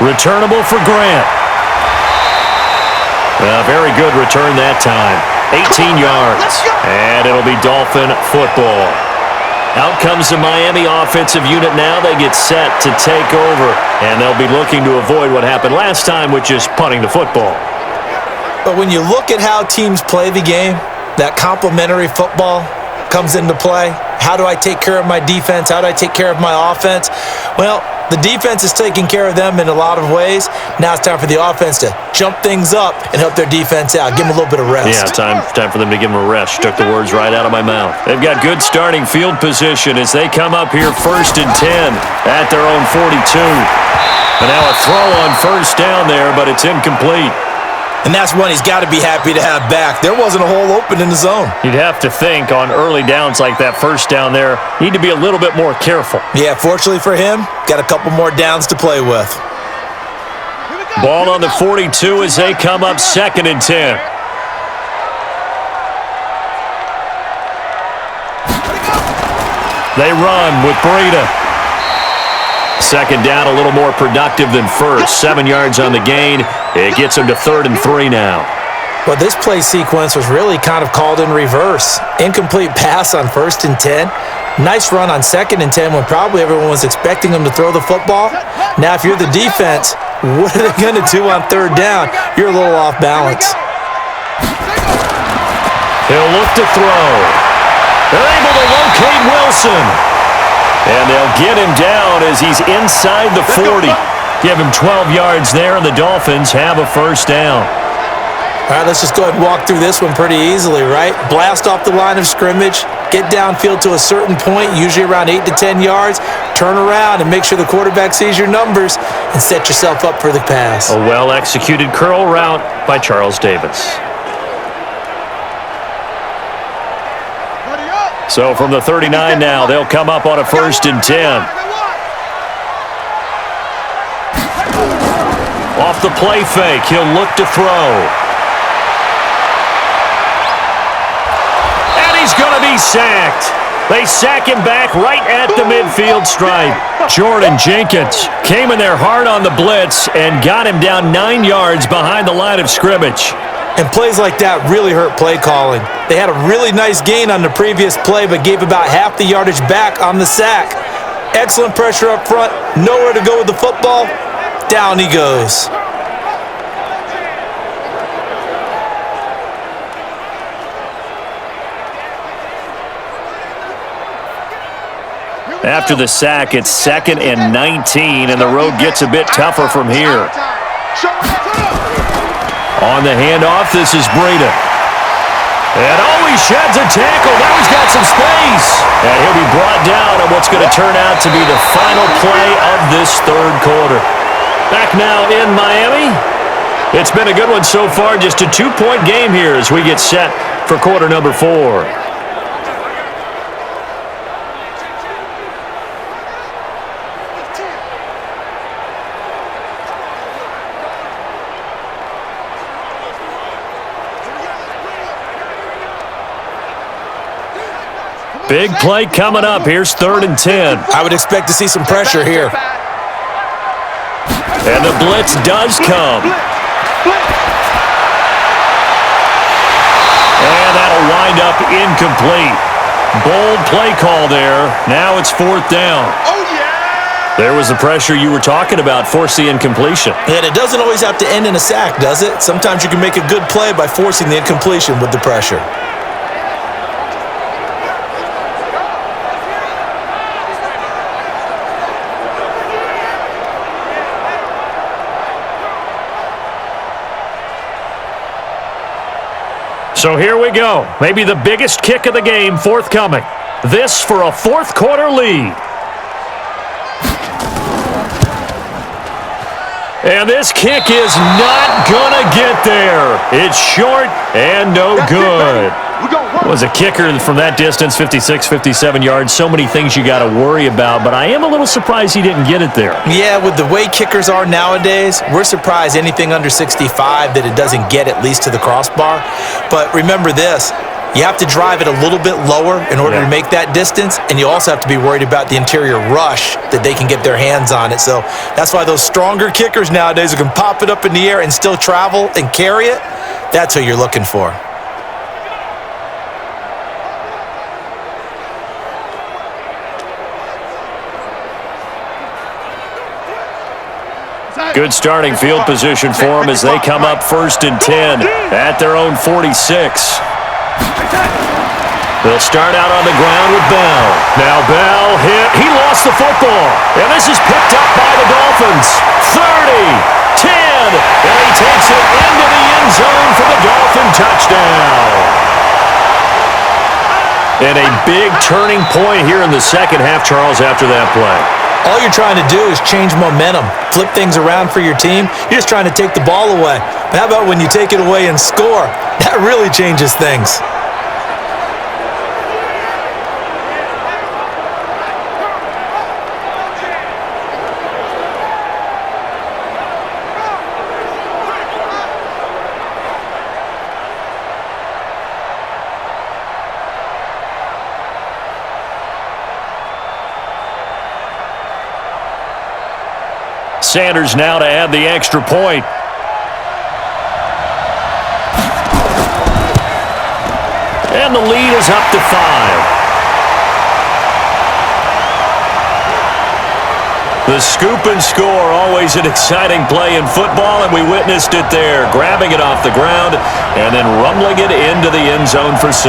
Returnable for Grant. A very good return that time. 18 yards. And it'll be Dolphin football. Out comes the Miami offensive unit now. They get set to take over. And they'll be looking to avoid what happened last time, which is punting the football. But when you look at how teams play the game, that complementary football comes into play. How do I take care of my defense? How do I take care of my offense? Well, the defense is taking care of them in a lot of ways. Now it's time for the offense to jump things up and help their defense out. Give them a little bit of rest. Yeah, time for them to give them a rest. Took the words right out of my mouth. They've got good starting field position as they come up here 1st and 10 at their own 42. And now a throw on first down there, but it's incomplete. And that's one he's got to be happy to have back. There wasn't a hole open in the zone. You'd have to think on early downs like that first down there, need to be a little bit more careful. Yeah, fortunately for him, got a couple more downs to play with. Ball on the 42 as they come up 2nd and 10. They run with Breida. 2nd down, a little more productive than first. 7 yards on the gain. It gets them to 3rd and 3 now. Well, this play sequence was really kind of called in reverse. Incomplete pass on 1st and 10. Nice run on 2nd and 10 when probably everyone was expecting them to throw the football. Now, if you're the defense, what are they going to do on 3rd down? You're a little off balance. He'll look to throw. They're able to locate Wilson. And they'll get him down as he's inside the 40. Give him 12 yards there, and the Dolphins have a 1st down. All right, let's just go ahead and walk through this one pretty easily, right? Blast off the line of scrimmage, get downfield to a certain point, usually around 8 to 10 yards, turn around and make sure the quarterback sees your numbers and set yourself up for the pass. A well-executed curl route by Charles Davis. So from the 39 now, they'll come up on a 1st and 10. Off the play fake, he'll look to throw. And he's going to be sacked. They sack him back right at the midfield stripe. Jordan Jenkins came in there hard on the blitz and got him down 9 yards behind the line of scrimmage. And plays like that really hurt play calling. They had a really nice gain on the previous play, but gave about half the yardage back on the sack. Excellent pressure up front, nowhere to go with the football. Down he goes. After the sack, it's 2nd and 19, and the road gets a bit tougher from here. On the handoff, this is Breida. And he sheds a tackle. Now he's got some space. And he'll be brought down on what's going to turn out to be the final play of this 3rd quarter. Back now in Miami. It's been a good one so far. Just a 2-point game here as we get set for quarter number 4. Big play coming up. Here's 3rd and 10. I would expect to see some pressure here. And the blitz does come. And that'll wind up incomplete. Bold play call there. Now it's 4th down. Oh, yeah! There was the pressure you were talking about, force the incompletion. And it doesn't always have to end in a sack, does it? Sometimes you can make a good play by forcing the incompletion with the pressure. So here we go. Maybe the biggest kick of the game forthcoming. This for a 4th quarter lead. And this kick is not going to get there. It's short and no good. Was a kicker from that distance, 56, 57 yards. So many things you got to worry about, but I am a little surprised he didn't get it there. Yeah, with the way kickers are nowadays, we're surprised anything under 65 that it doesn't get at least to the crossbar. But remember this. You have to drive it a little bit lower in order to make that distance, and you also have to be worried about the interior rush that they can get their hands on it. So that's why those stronger kickers nowadays who can pop it up in the air and still travel and carry it, that's what you're looking for. Good starting field position for them as they come up 1st and 10 at their own 46. They'll start out on the ground with Bell. Now Bell hit. He lost the football. And this is picked up by the Dolphins. 30, 10, and he takes it into the end zone for the Dolphin touchdown. And a big turning point here in the second half, Charles, after that play. All you're trying to do is change momentum, flip things around for your team. You're just trying to take the ball away. But how about when you take it away and score? That really changes things. Sanders now to add the extra point. And the lead is up to 5. The scoop and score, always an exciting play in football, and we witnessed it there, grabbing it off the ground and then rumbling it into the end zone for 6.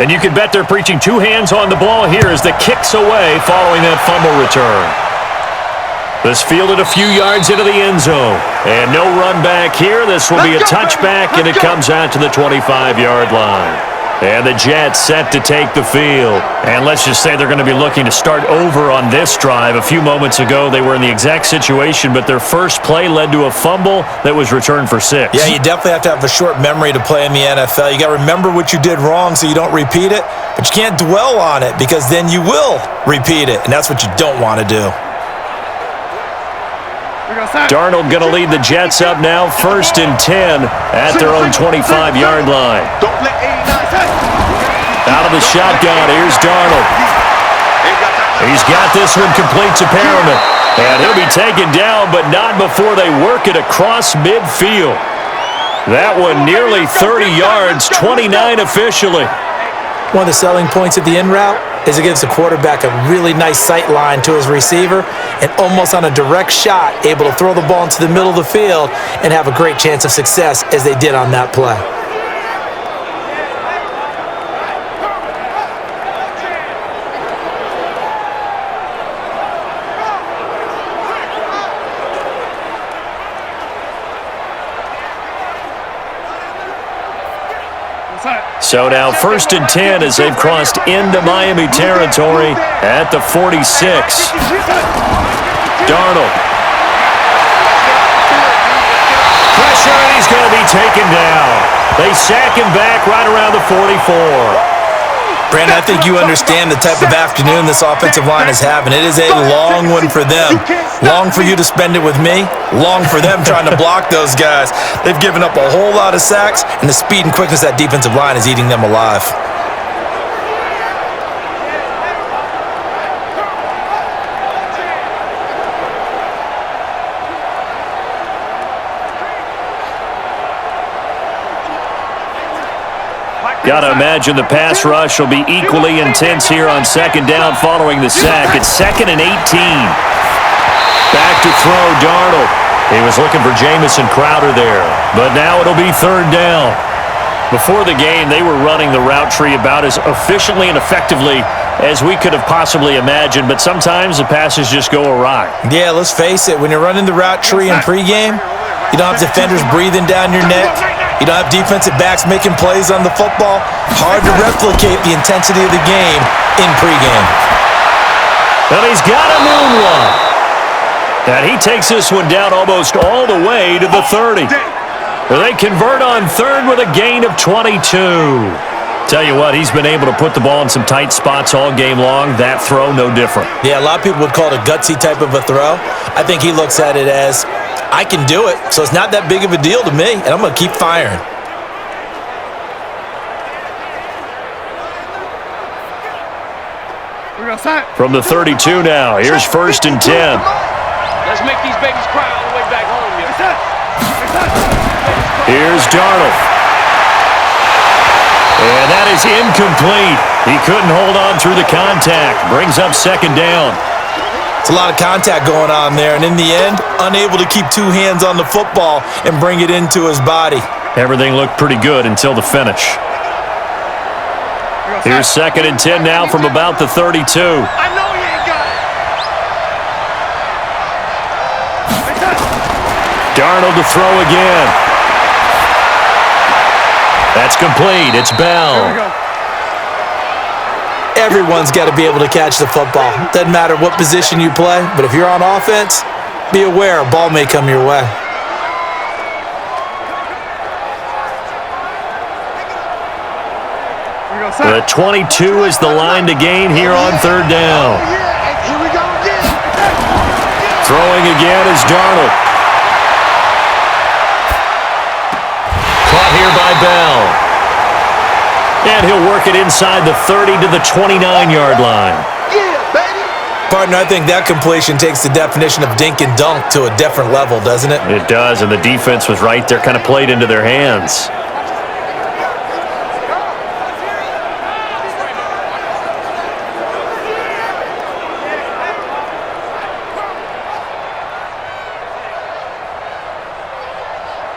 And you can bet they're preaching two hands on the ball here as the kick's away following that fumble return. This fielded a few yards into the end zone. And no run back here. This will be a touchback, and it comes out to the 25-yard line. And the Jets set to take the field. And let's just say they're going to be looking to start over on this drive. A few moments ago, they were in the exact situation, but their first play led to a fumble that was returned for 6. Yeah, you definitely have to have a short memory to play in the NFL. You got to remember what you did wrong so you don't repeat it, but you can't dwell on it because then you will repeat it, and that's what you don't want to do. Darnold going to lead the Jets up now, 1st and 10 at their own 25-yard line. Out of the shotgun, here's Darnold. He's got this one complete to Perriman. And he'll be taken down, but not before they work it across midfield. That one nearly 30 yards, 29 officially. One of the selling points of the in route is it gives the quarterback a really nice sight line to his receiver and almost on a direct shot able to throw the ball into the middle of the field and have a great chance of success as they did on that play. So now 1st and 10 as they've crossed into Miami territory at the 46. Darnold. Pressure, and he's going to be taken down. They sack him back right around the 44. Brandon, I think you understand the type of afternoon this offensive line is having. It is a long one for them. Long for you to spend it with me. Long for them trying to block those guys. They've given up a whole lot of sacks, and the speed and quickness of that defensive line is eating them alive. Got to imagine the pass rush will be equally intense here on second down following the sack. It's 2nd and 18. Back to throw, Darnold. He was looking for Jamison Crowder there, but now it'll be 3rd down. Before the game, they were running the route tree about as efficiently and effectively as we could have possibly imagined, but sometimes the passes just go awry. Yeah, let's face it. When you're running the route tree in pregame, you don't have defenders breathing down your neck. You don't have defensive backs making plays on the football. Hard to replicate the intensity of the game in pregame. And he's got a moonwalk. And he takes this one down almost all the way to the 30. They convert on 3rd with a gain of 22. Tell you what, he's been able to put the ball in some tight spots all game long. That throw, no different. Yeah, a lot of people would call it a gutsy type of a throw. I think he looks at it as, I can do it, so it's not that big of a deal to me, and I'm going to keep firing. From the 32 now, here's 1st and 10. Let's make these babies cry all the way back home. Here's Darnold. And that is incomplete. He couldn't hold on through the contact. Brings up 2nd down. It's a lot of contact going on there, and in the end, unable to keep 2 hands on the football and bring it into his body. Everything looked pretty good until the finish. Here's 2nd and 10 now from about the 32. I know he ain't got it. Darnold to throw again. That's complete. It's Bell. Everyone's got to be able to catch the football. Doesn't matter what position you play, but if you're on offense, be aware a ball may come your way. The 22 is the line to gain here on 3rd down. Throwing again is Darnold. Caught here by Bell. And he'll work it inside the 30 to the 29-yard line. Partner, I think that completion takes the definition of dink and dunk to a different level, doesn't it? It does, and the defense was right there, kind of played into their hands.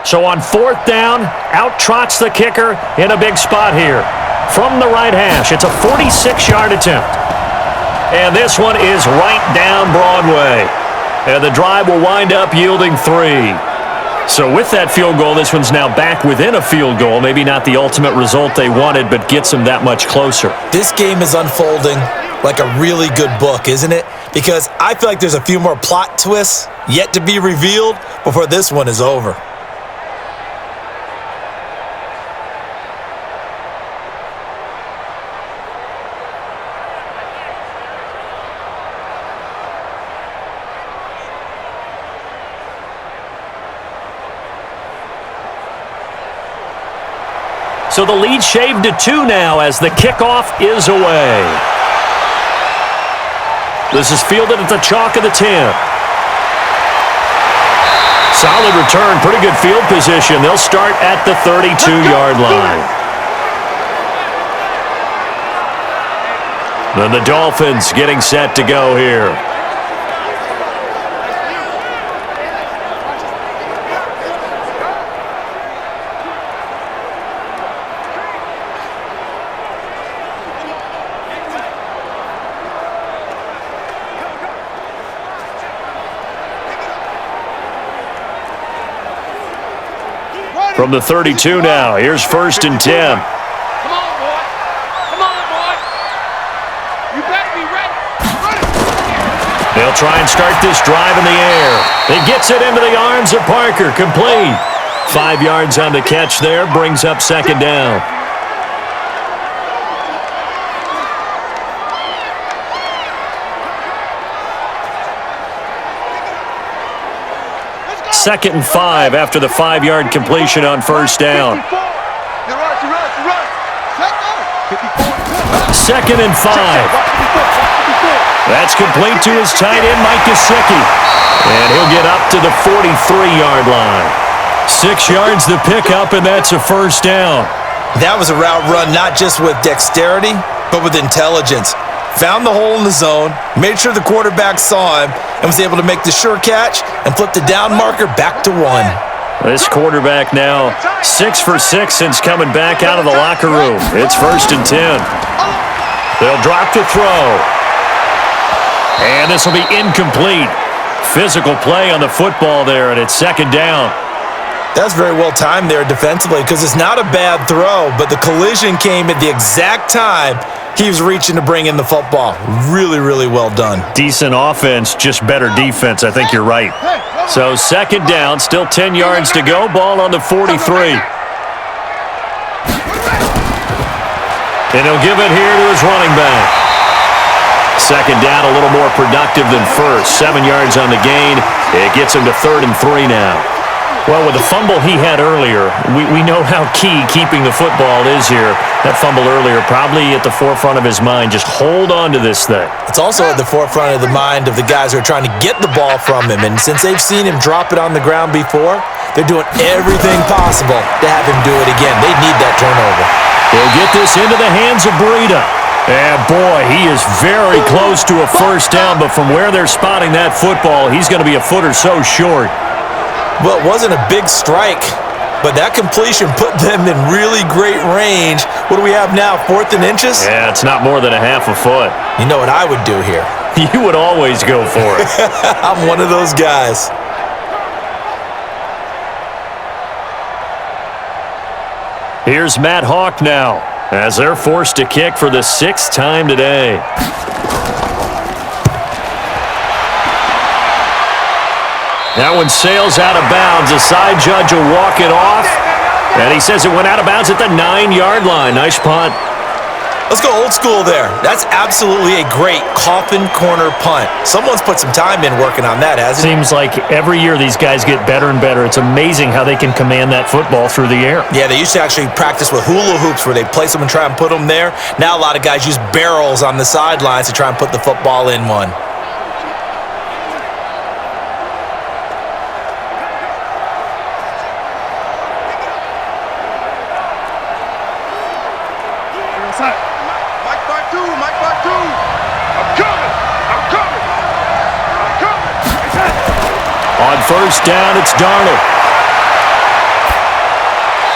So on 4th down, out trots the kicker in a big spot here. From the right hash, it's a 46-yard attempt. And this one is right down Broadway. And the drive will wind up yielding 3. So with that field goal, this one's now back within a field goal. Maybe not the ultimate result they wanted, but gets them that much closer. This game is unfolding like a really good book, isn't it? Because I feel like there's a few more plot twists yet to be revealed before this one is over. So the lead shaved to 2 now as the kickoff is away. This is fielded at the chalk of the 10. Solid return, pretty good field position. They'll start at the 32-yard line. Then the Dolphins getting set to go here. From the 32 now, here's 1st and 10. Come on, boy. Come on, boy. You better be ready. They'll try and start this drive in the air. He gets it into the arms of Parker. Complete. 5 yards on the catch there. Brings up 2nd down. Second and 5 after the 5-yard completion on 1st down. 2nd and 5. That's complete to his tight end, Mike Gesicki. And he'll get up to the 43-yard line. 6 yards the pickup, and that's a 1st down. That was a route run not just with dexterity, but with intelligence. Found the hole in the zone, made sure the quarterback saw him, and was able to make the sure catch and flip the down marker back to 1. This quarterback now 6 for 6 since coming back out of the locker room. It's 1st and 10. They'll drop to throw. And this will be incomplete. Physical play on the football there, and it's 2nd down. That's very well timed there defensively because it's not a bad throw, but the collision came at the exact time he was reaching to bring in the football. Really, really well done. Decent offense, just better defense. I think you're right. So 2nd down, still 10 yards to go. Ball on the 43. And he'll give it here to his running back. 2nd down, a little more productive than first. 7 yards on the gain. It gets him to 3rd and 3 now. Well, with the fumble he had earlier, we know how key keeping the football is here. That fumble earlier probably at the forefront of his mind. Just hold on to this thing. It's also at the forefront of the mind of the guys who are trying to get the ball from him. And since they've seen him drop it on the ground before, they're doing everything possible to have him do it again. They need that turnover. They'll get this into the hands of Breida. And boy, he is very close to a 1st down, but from where they're spotting that football, he's going to be a foot or so short. Well, it wasn't a big strike, but that completion put them in really great range. What do we have now, 4th and inches? Yeah, it's not more than a half a foot. You know what I would do here? You would always go for it. I'm one of those guys. Here's Matt Hawk now, as they're forced to kick for the 6th time today. That one sails out of bounds. The side judge will walk it off. And he says it went out of bounds at the 9-yard line. Nice punt. Let's go old school there. That's absolutely a great coffin corner punt. Someone's put some time in working on that, hasn't it? Seems like every year these guys get better and better. It's amazing how they can command that football through the air. Yeah, they used to actually practice with hula hoops where they place them and try and put them there. Now a lot of guys use barrels on the sidelines to try and put the football in one. On 1st down, it's Darnold.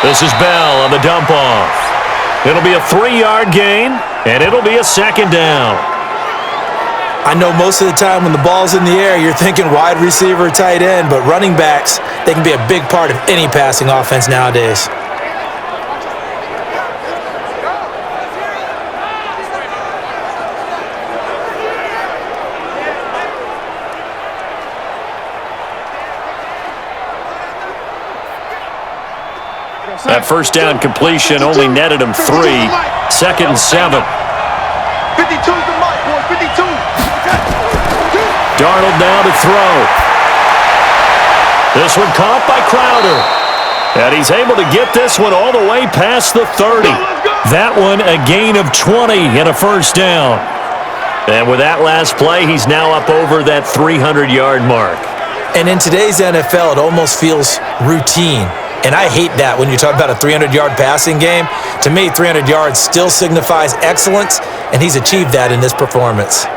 This is Bell on the dump-off. It'll be a 3-yard gain, and it'll be a 2nd down. I know most of the time when the ball's in the air, you're thinking wide receiver, tight end, but running backs, they can be a big part of any passing offense nowadays. That 1st down completion only netted him 3. 2nd and 7. 52's the mic, boy. 52. Darnold now to throw. This one caught by Crowder. And he's able to get this one all the way past the 30. That one a gain of 20 and a 1st down. And with that last play, he's now up over that 300-yard mark. And in today's NFL, it almost feels routine. And I hate that when you talk about a 300-yard passing game. To me, 300 yards still signifies excellence, and he's achieved that in this performance.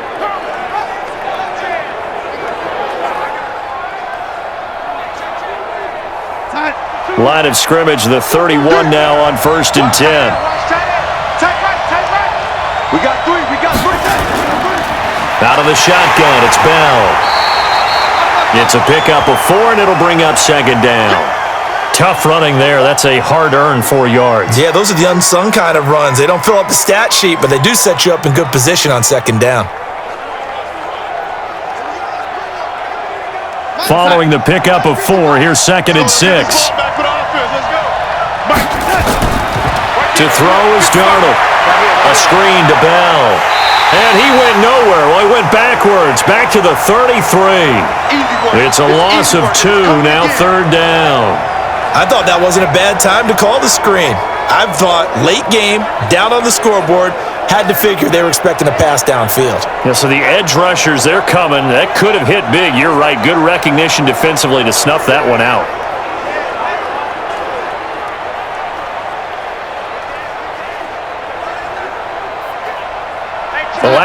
Line of scrimmage, the 31 now on 1st and 10. We got 3. Out of the shotgun, it's Bell. It's a pickup of 4, and it'll bring up 2nd down. Tough running there. That's a hard-earned 4 yards. Yeah, those are the unsung kind of runs. They don't fill up the stat sheet, but they do set you up in good position on 2nd down. Following the pickup of 4, here's 2nd and 6. To throw is Darnold. A screen to Bell. And he went nowhere. Well, he went backwards, back to the 33. It's a loss of 2, now 3rd down. I thought that wasn't a bad time to call the screen. I thought late game, down on the scoreboard, had to figure they were expecting a pass downfield. Yeah, so the edge rushers, they're coming. That could have hit big. You're right. Good recognition defensively to snuff that one out.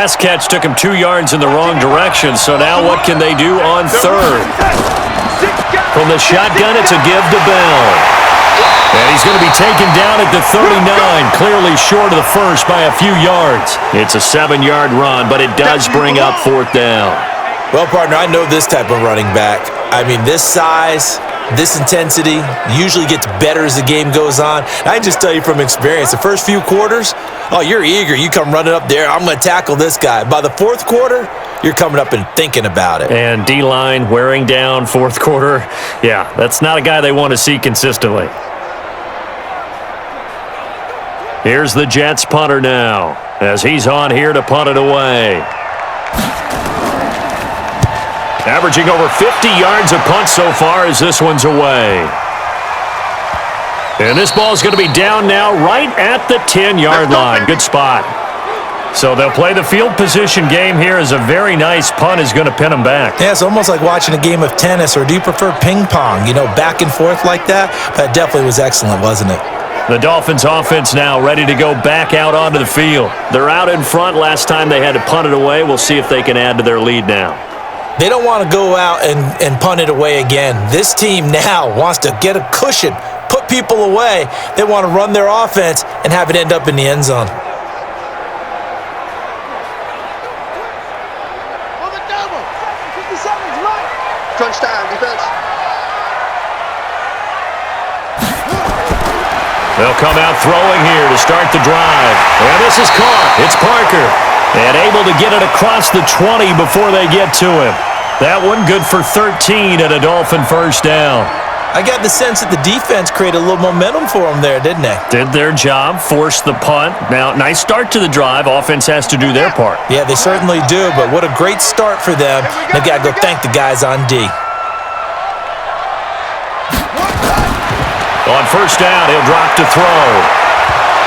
last catch took him 2 yards in the wrong direction, so now what can they do on third? From the shotgun, it's a give to Bell. And he's going to be taken down at the 39, clearly short of the first by a few yards. It's a 7-yard run, but it does bring up 4th down. Well, partner, I know this type of running back. I mean, this size, this intensity usually gets better as the game goes on. And I can just tell you from experience, the first few quarters, oh, you're eager. You come running up there, I'm going to tackle this guy. By the 4th quarter, you're coming up and thinking about it. And D-line wearing down 4th quarter. Yeah, that's not a guy they want to see consistently. Here's the Jets punter now, as he's on here to punt it away. Averaging over 50 yards a punt so far as this one's away. And this ball's going to be down now right at the 10-yard line. Good spot. So they'll play the field position game here as a very nice punt is going to pin them back. Yeah, it's almost like watching a game of tennis, or do you prefer ping pong? You know, back and forth like that? That definitely was excellent, wasn't it? The Dolphins offense now ready to go back out onto the field. They're out in front. Last time they had to punt it away. We'll see if they can add to their lead now. They don't want to go out and punt it away again. This team now wants to get a cushion, put people away. They want to run their offense and have it end up in the end zone. On the double. 57's right. Crunch down, defense. They'll come out throwing here to start the drive. And this is caught. It's Parker. And able to get it across the 20 before they get to him. That one good for 13 and a Dolphin first down. I got the sense that the defense created a little momentum for them there, didn't they? Did their job, forced the punt. Now, nice start to the drive. Offense has to do their part. Yeah, they certainly do, but what a great start for them. They've got to go thank the guys on D. On first down, he'll drop to throw.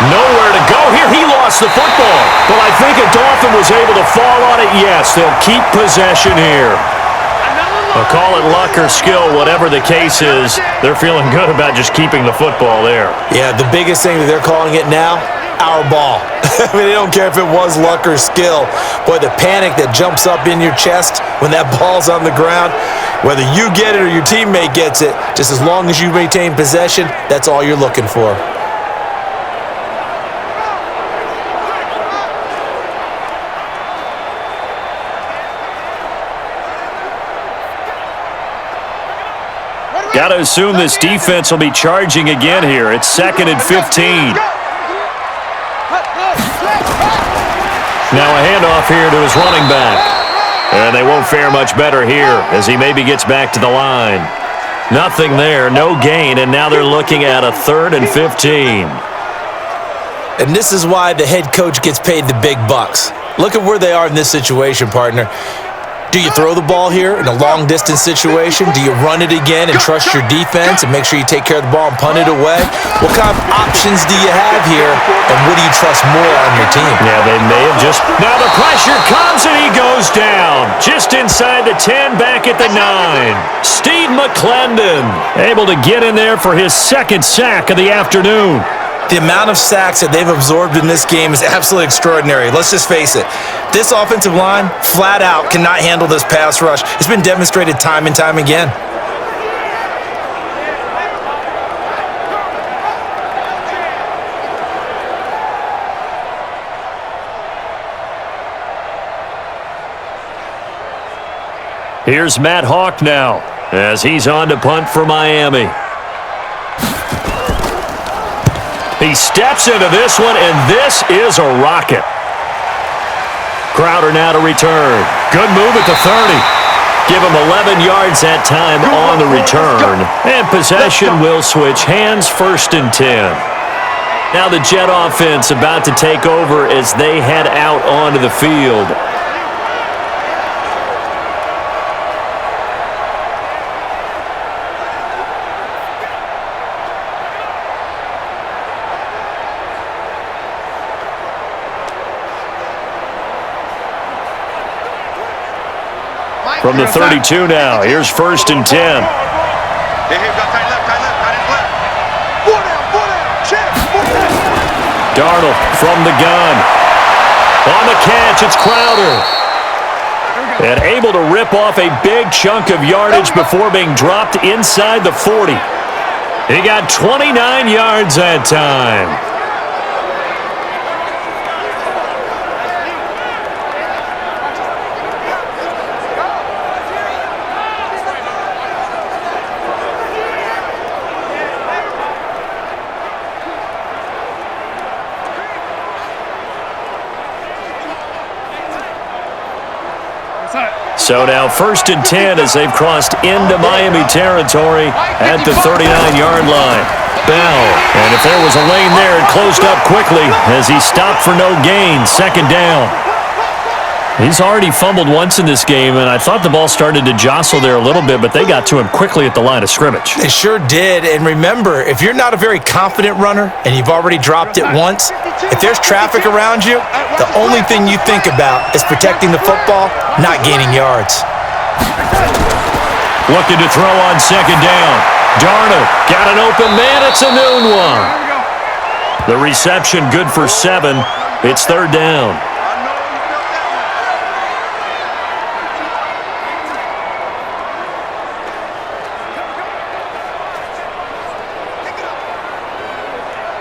Nowhere to go here. He lost the football. Well, I think a Dolphin was able to fall on it. Yes, they'll keep possession here. I'll call it luck or skill, whatever the case is. They're feeling good about just keeping the football there. Yeah, the biggest thing that they're calling it now, our ball. I mean, they don't care if it was luck or skill. Boy, the panic that jumps up in your chest when that ball's on the ground, whether you get it or your teammate gets it, just as long as you maintain possession, that's all you're looking for. Got to assume this defense will be charging again here. It's 2nd and 15. Now a handoff here to his running back. And they won't fare much better here as he maybe gets back to the line. Nothing there, no gain, and now they're looking at a 3rd and 15. And this is why the head coach gets paid the big bucks. Look at where they are in this situation, partner. Do you throw the ball here in a long-distance situation? Do you run it again and trust your defense and make sure you take care of the ball and punt it away? What kind of options do you have here, and what do you trust more on your team? Yeah, they may have just... Now the pressure comes, and he goes down. Just inside the 10, back at the 9. Steve McClendon able to get in there for his 2nd sack of the afternoon. The amount of sacks that they've absorbed in this game is absolutely extraordinary. Let's just face it. This offensive line, flat out, cannot handle this pass rush. It's been demonstrated time and time again. Here's Matt Hawk now as he's on to punt for Miami. He steps into this one, and this is a rocket. Crowder now to return. Good move at the 30. Give him 11 yards that time on the return. And possession will switch hands, 1st and 10. Now the Jet offense about to take over as they head out onto the field. From the 32 now, here's 1st and 10. Darnold from the gun. On the catch, it's Crowder. And able to rip off a big chunk of yardage before being dropped inside the 40. He got 29 yards that time. So now 1st and 10 as they've crossed into Miami territory at the 39-yard line. Bell, and if there was a lane there, it closed up quickly as he stopped for no gain. 2nd down. He's already fumbled once in this game, and I thought the ball started to jostle there a little bit, but they got to him quickly at the line of scrimmage. They sure did, and remember, if you're not a very confident runner and you've already dropped it once, if there's traffic around you, the only thing you think about is protecting the football, not gaining yards. Looking to throw on 2nd down. Darnold got an open man. It's a noon one. The reception good for 7. It's 3rd down.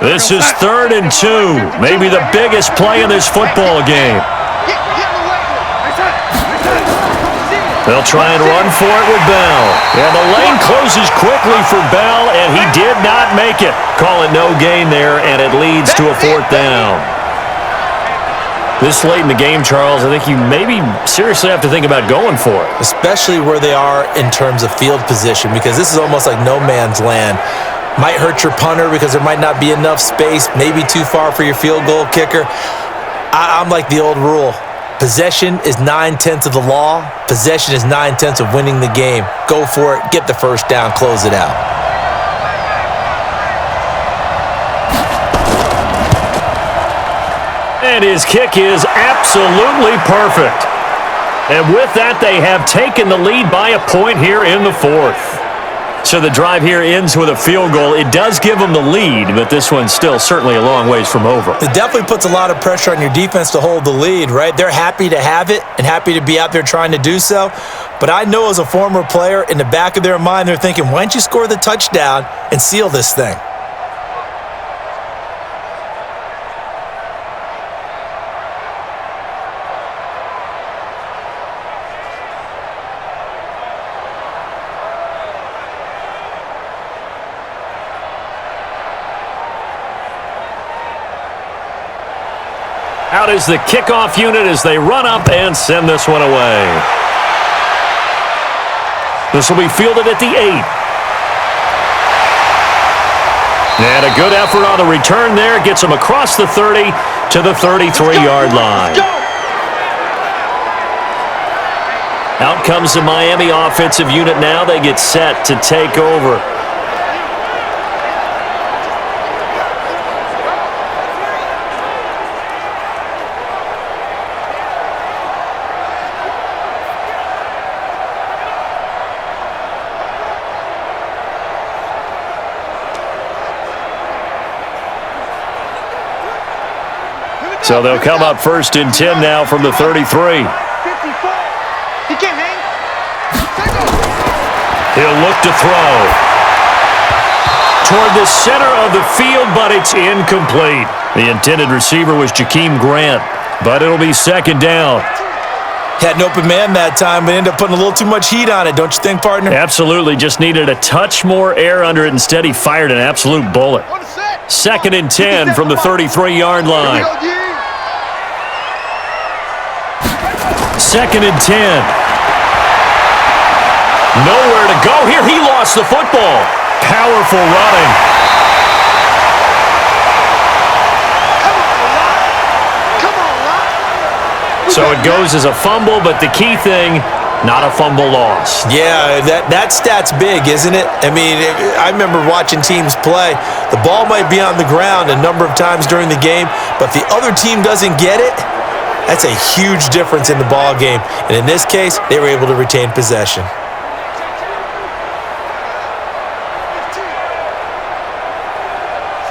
This is 3rd and 2. Maybe the biggest play in this football game. They'll try and run for it with Bell. And the lane closes quickly for Bell, and he did not make it. Call it no gain there, and it leads to a 4th down. This late in the game, Charles, I think you maybe seriously have to think about going for it. Especially where they are in terms of field position, because this is almost like no man's land. Might hurt your punter because there might not be enough space, maybe too far for your field goal kicker. I'm like the old rule. Possession is 9/10 of the law. Possession is 9/10 of winning the game. Go for it. Get the 1st down. Close it out. And his kick is absolutely perfect. And with that, they have taken the lead by a point here in the 4th. So the drive here ends with a field goal. It does give them the lead, but this one's still certainly a long ways from over. It definitely puts a lot of pressure on your defense to hold the lead, right? They're happy to have it and happy to be out there trying to do so. But I know as a former player, in the back of their mind, they're thinking, why don't you score the touchdown and seal this thing? Out is the kickoff unit as they run up and send this one away. This will be fielded at the 8. And a good effort on the return there. Gets them across the 30 to the 33-yard line. Out comes the Miami offensive unit now. They get set to take over. So they'll come up 1st and 10 now from the 33. He can't hang. He'll look to throw. Toward the center of the field, but it's incomplete. The intended receiver was Jakeem Grant, but it'll be 2nd down. Had an open man that time, but ended up putting a little too much heat on it, don't you think, partner? Absolutely. Just needed a touch more air under it. Instead, he fired an absolute bullet. 2nd and 10 from the 33-yard line. 2nd and 10. Nowhere to go here. He lost the football. Powerful running. So it goes as a fumble, but the key thing, not a fumble loss. Yeah, that stat's big, isn't it? I mean, I remember watching teams play. The ball might be on the ground a number of times during the game, but if the other team doesn't get it, that's a huge difference in the ball game. And in this case, they were able to retain possession.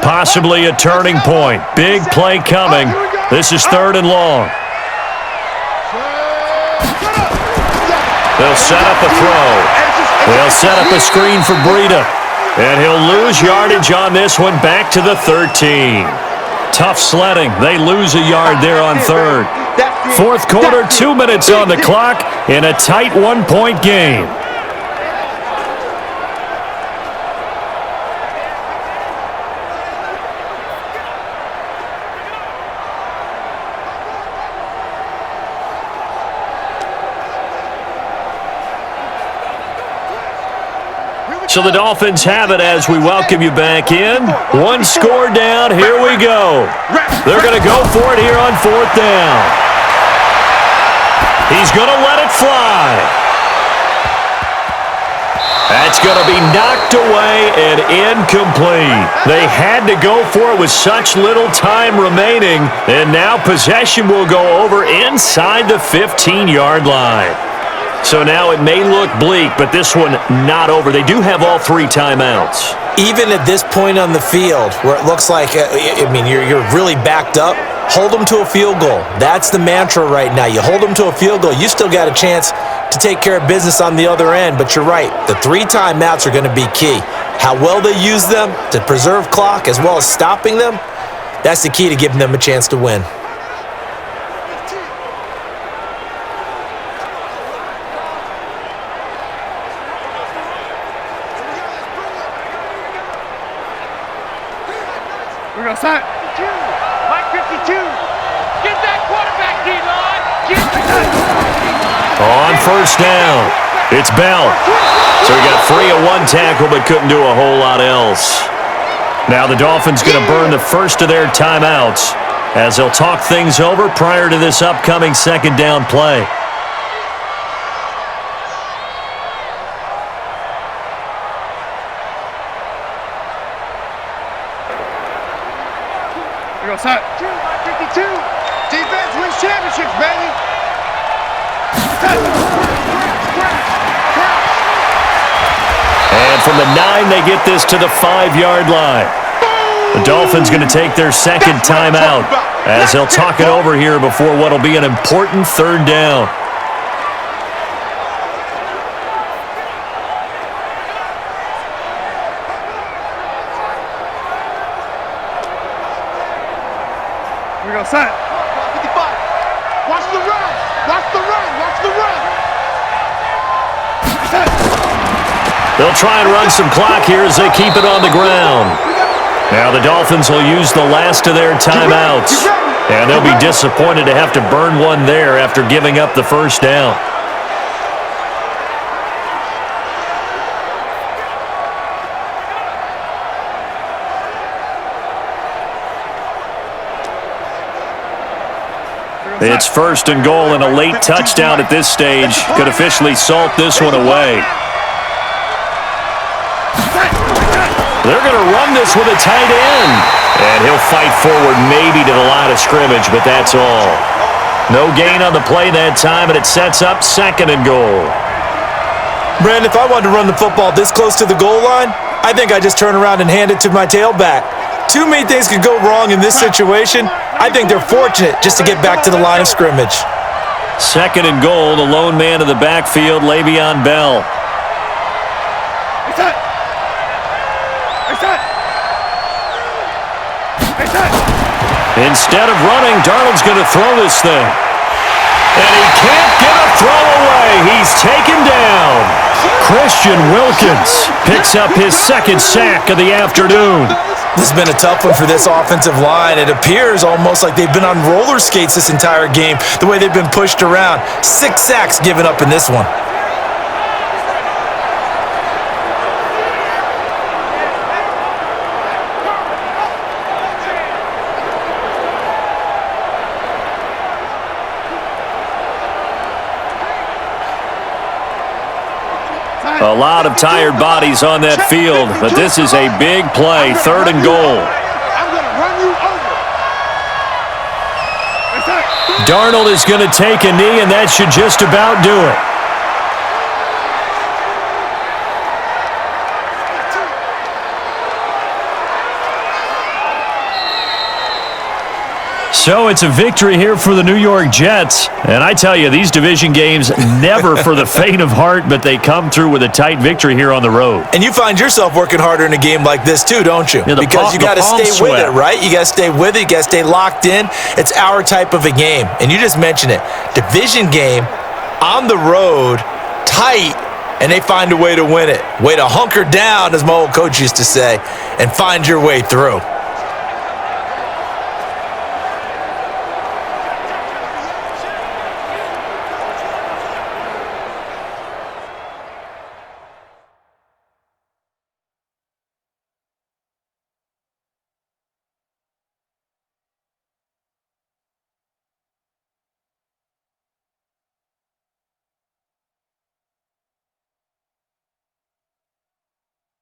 Possibly a turning point. Big play coming. This is 3rd and long. They'll set up a throw. They'll set up a screen for Breida. And he'll lose yardage on this one, back to the 13. Tough sledding. They lose a yard there on third. Fourth quarter, 2 minutes on the clock in a tight one-point game. So the Dolphins have it as we welcome you back in. One score down, here we go. They're going to go for it here on fourth down. He's going to let it fly. That's going to be knocked away and incomplete. They had to go for it with such little time remaining, and now possession will go over inside the 15-yard line. So now it may look bleak, but this one not over. They do have all 3 timeouts. Even at this point on the field, where it looks like, you're really backed up, hold them to a field goal. That's the mantra right now. You hold them to a field goal, you still got a chance to take care of business on the other end. But you're right, the 3 timeouts are going to be key. How well they use them to preserve clock as well as stopping them, that's the key to giving them a chance to win. We're going to set. Mike 52. Get that quarterback, D-line. On first down, it's Bell. So he got free of 1 tackle but couldn't do a whole lot else. Now the Dolphins going to burn the first of their timeouts as they'll talk things over prior to this upcoming second down play. We're going to set. 52. Defense wins championships, baby. And from the 9, they get this to the 5-yard line. The Dolphins going to take their second timeout as they'll talk it over here before what will be an important third down. We're going to set. 55. Watch the run. Watch the run. Watch the run. Set. They'll try and run some clock here as they keep it on the ground. Now the Dolphins will use the last of their timeouts. And they'll be disappointed to have to burn one there after giving up the first down. It's first and goal, and a late touchdown at this stage could officially salt this one away. They're going to run this with a tight end. And he'll fight forward maybe to the line of scrimmage, but that's all. No gain on the play that time, and it sets up second and goal. Brandon, if I wanted to run the football this close to the goal line, I think I just turn around and hand it to my tailback. Too many things could go wrong in this situation. I think they're fortunate just to get back to the line of scrimmage. Second and goal, the lone man in the backfield, Le'Veon Bell. Instead of running, Darnold's going to throw this thing. And he can't get a throw away. He's taken down. Christian Wilkins picks up his second sack of the afternoon. This has been a tough one for this offensive line. It appears almost like they've been on roller skates this entire game, the way they've been pushed around. 6 sacks given up in this one. A lot of tired bodies on that field, but this is a big play, third and goal. I'm going to run you over. Darnold is going to take a knee, and that should just about do it. So it's a victory here for the New York Jets. And I tell you, these division games never for the faint of heart, but they come through with a tight victory here on the road. And you find yourself working harder in a game like this too, don't you? Yeah, because you got to stay with it, right? You got to stay with it. You got to stay locked in. It's our type of a game. And you just mentioned it. Division game, on the road, tight, and they find a way to win it. Way to hunker down, as my old coach used to say, and find your way through.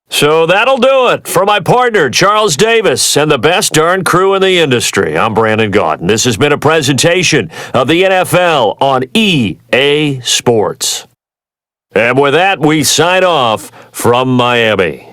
So that'll do it for my partner, Charles Davis, and the best darn crew in the industry. I'm Brandon Gaudin. This has been a presentation of the NFL on EA Sports. And with that, we sign off from Miami.